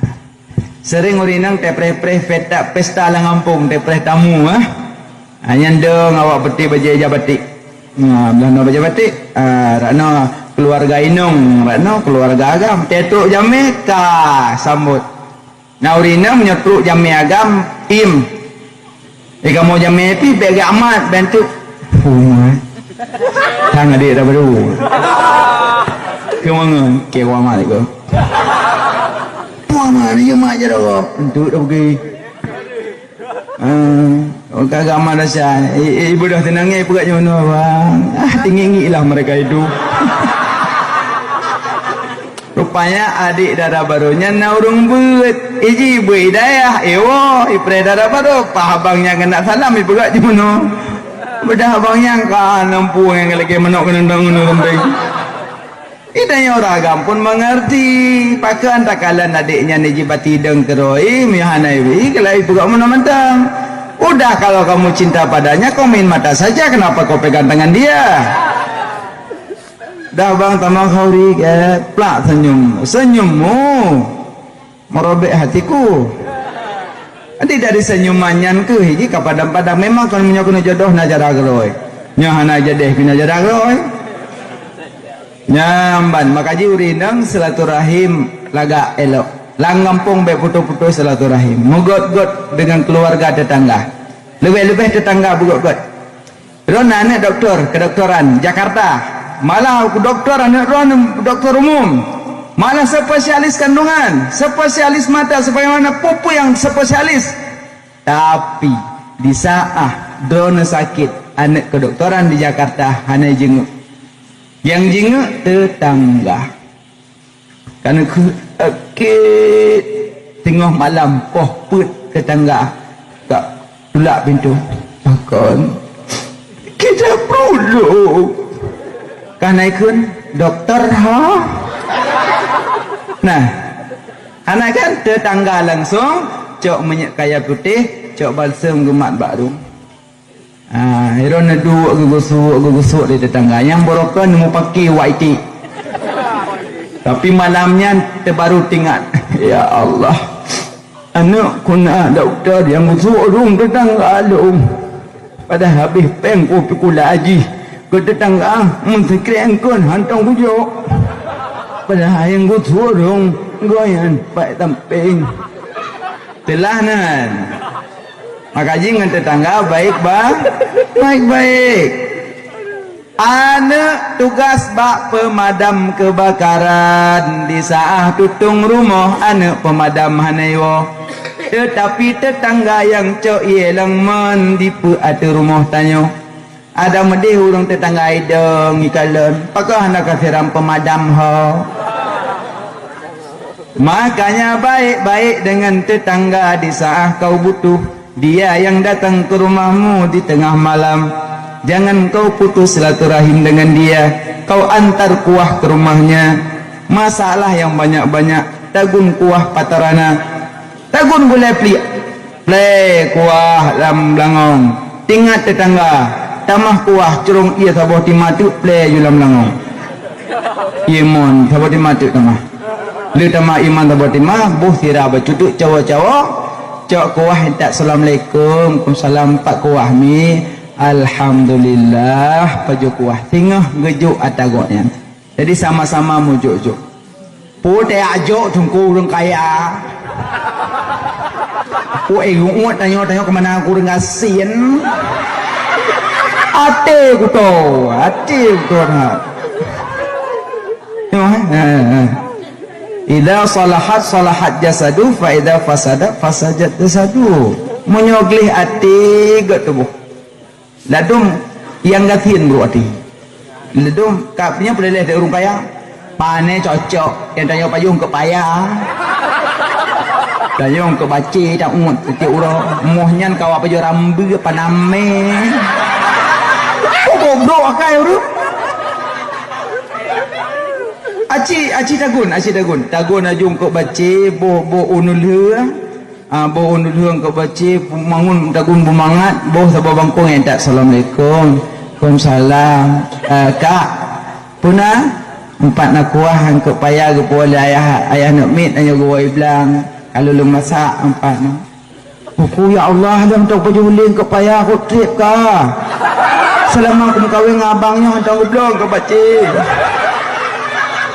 Sering urinang tepre-pre pesta lang ampung tepre tamu nyandong awak beti baja batik. Belana baja batik. Rano keluarga inung, rano keluarga agam, tetruk jame ka sambut. Nah urinang menyetruk jame agam tim. Kamu jame pi bagi amat bantu. Tang adik dah baru. Kemangan kewa amat ko. Puang mana je mak je dah. Untuk dah pergi. Orang agama dasar. Ibu dah tenangnya peratnya mana bang. Tinggi lah mereka itu. Rupanya adik dara barunya na urung buat. Iji ibu hidayah. Ewo, ipre dara baru. Pak abangnya kena salam ibu perat je mana. Bedah abangnya kan nampu yang lagi menok kenendang menuruntai. Idanya orang agam pun mengerti. Pakan tak kalan adiknya ni jibati deng teroi. Mihana iwi. Kalau ibu kat mana mentang. Udah kalau kamu cinta padanya. Kau main mata saja. Kenapa kau pegang tangan dia? Dah bang tamang khauri ke. Plak senyum. Senyummu merobek hatiku. Nanti dari senyumannya ke. Hiji kapadam-padam. Memang kau menyokong jodoh na jarak roy. Nyahana jadeh kena jarak roy. Nyamban makaji urinang silaturahim laga elok langgampung be putus-putus silaturahim mugot-got dengan keluarga tetangga lebih-lebih tetangga bugot-got Rona anak doktor kedokteran Jakarta malah doktor anak Rona dokter umum malah spesialis kandungan spesialis mata sebagaimana pupu yang spesialis tapi di saat Rona sakit anak kedokteran di Jakarta hanya jenguk yang jenguk tetangga karena sakit tengah malam put tetangga tak tulak pintu takkan kita perlu kan naikun dokter ha nah anak kan tetangga langsung cok minyak kaya putih cok balsam gemat baru. Heron dua gugusuk di tetangga yang borokan mau pakai whitey. Tapi malamnya terbaru tinggal. Ya Allah, anak kuna doktor yang gusuk rung tetangga alum. Pada habis peng kopi kula aji ke tetangga mensekrean kun hantang bujuk. Pada yang gusuk rung goyan pak tamping. Telah nan. Maka dengan tetangga baik bang, baik-baik. Anak tugas bak pemadam kebakaran di saat tutung rumah anak pemadam hanayo. Tetapi tetangga yang cok yelang mendipu ada rumah tanyo. Ada medih urang tetangga ideng ikalan. Pakah hendak kasiram pemadam ho. Makanya baik-baik dengan tetangga di saat kau butuh. Dia yang datang ke rumahmu di tengah malam. Jangan kau putus silaturahim dengan dia. Kau antar kuah ke rumahnya. Masalah yang banyak-banyak. Tagun kuah patarana. Tagun boleh play kuah lam langong. Tingkat tetangga. Tamah kuah curung ia sabah timatu play julam langong. Iman sabah timatu tamah. Lu tamah iman sabah timah. Buh tira bercuduk cawa-cawa. Cok kuah hentak assalamualaikum salam pak kuah mi alhamdulillah paju kuah tengah gejuk atagoknya jadi sama-sama mujuk-juk putih ajuk tungku urang kaya ku ingut tanya-tanya kemana aku urang asin ate ku to Idza salahat jasadu fa idza fasadat jasadu. Menyoglih ati ke tubuh. Ladum yang gatin bro ati. Ladum kapnya boleh lihat urung kaya. Pane cocok yang tanya payung ke payah. Payung ke baci tak umut ti uro. Mohnya kau apa jo rambu paname. Bodoh akai urut. Aci dagun ajung kau baca bo unul kau baca bangun dagun bumangat bo sabah bangkong entak assalamualaikum waalaikumsalam kak punah empat nak kuah hangkep payah ke boleh ayah nak mit ayah gua bilang kalau lu masak empat nak aku ya Allah dalam tak pajuling ke payah aku trip kah selama aku kawin abangnya hantang goblok kau baca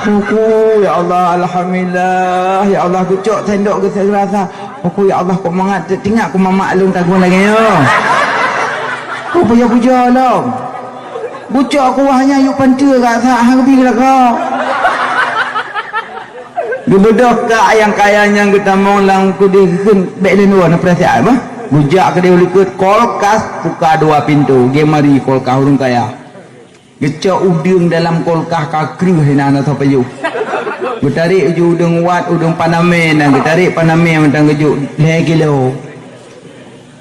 Aku ya Allah alhamdulillah ya Allah aku cok tendok ke serasa aku ya Allah kau mangat tinggal aku mamak lung tagun lagi yo kau puja long bucok aku hanya yuk panca kat sah hang bi lah kau Gebedok ke ayang kayanya kita mau lang ku di bek lenua na perasaan bah. Bujak ke dia ulikut kolkas buka 2 pintu. Dia mari kolkas urung kaya. Gecok udung dalam kolkas kakriu hina atau payu. Getarik uju udung wat udung panamen dan getarik panamen mentang gejuk legilo.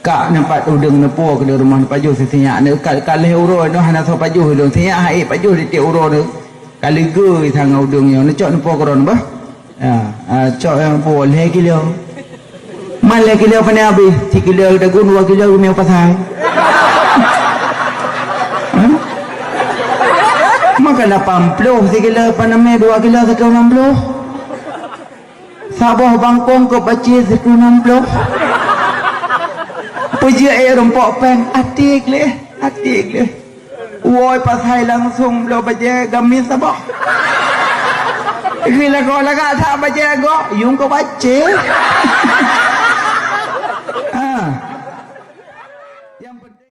Kak nampak udung nepo ke rumah payu sesinya ne kalih uro no hana atau payu udung sinya hai payu di ti uro ne. Kali ge thang udung yo ne cok nepo koron bah. Cok yang boleh kilo malah kilo apa ni habis 3 kilo dah gun 2 kilo rumah pasang makan 80 3 kilo apa namanya 2 kilo 160 sabah bangkong ke pacir 160 puji air rempok pen atik le woi pasai langsung belum baca gamis sabah Bila kau lagak tak baca kau, yung kau baca.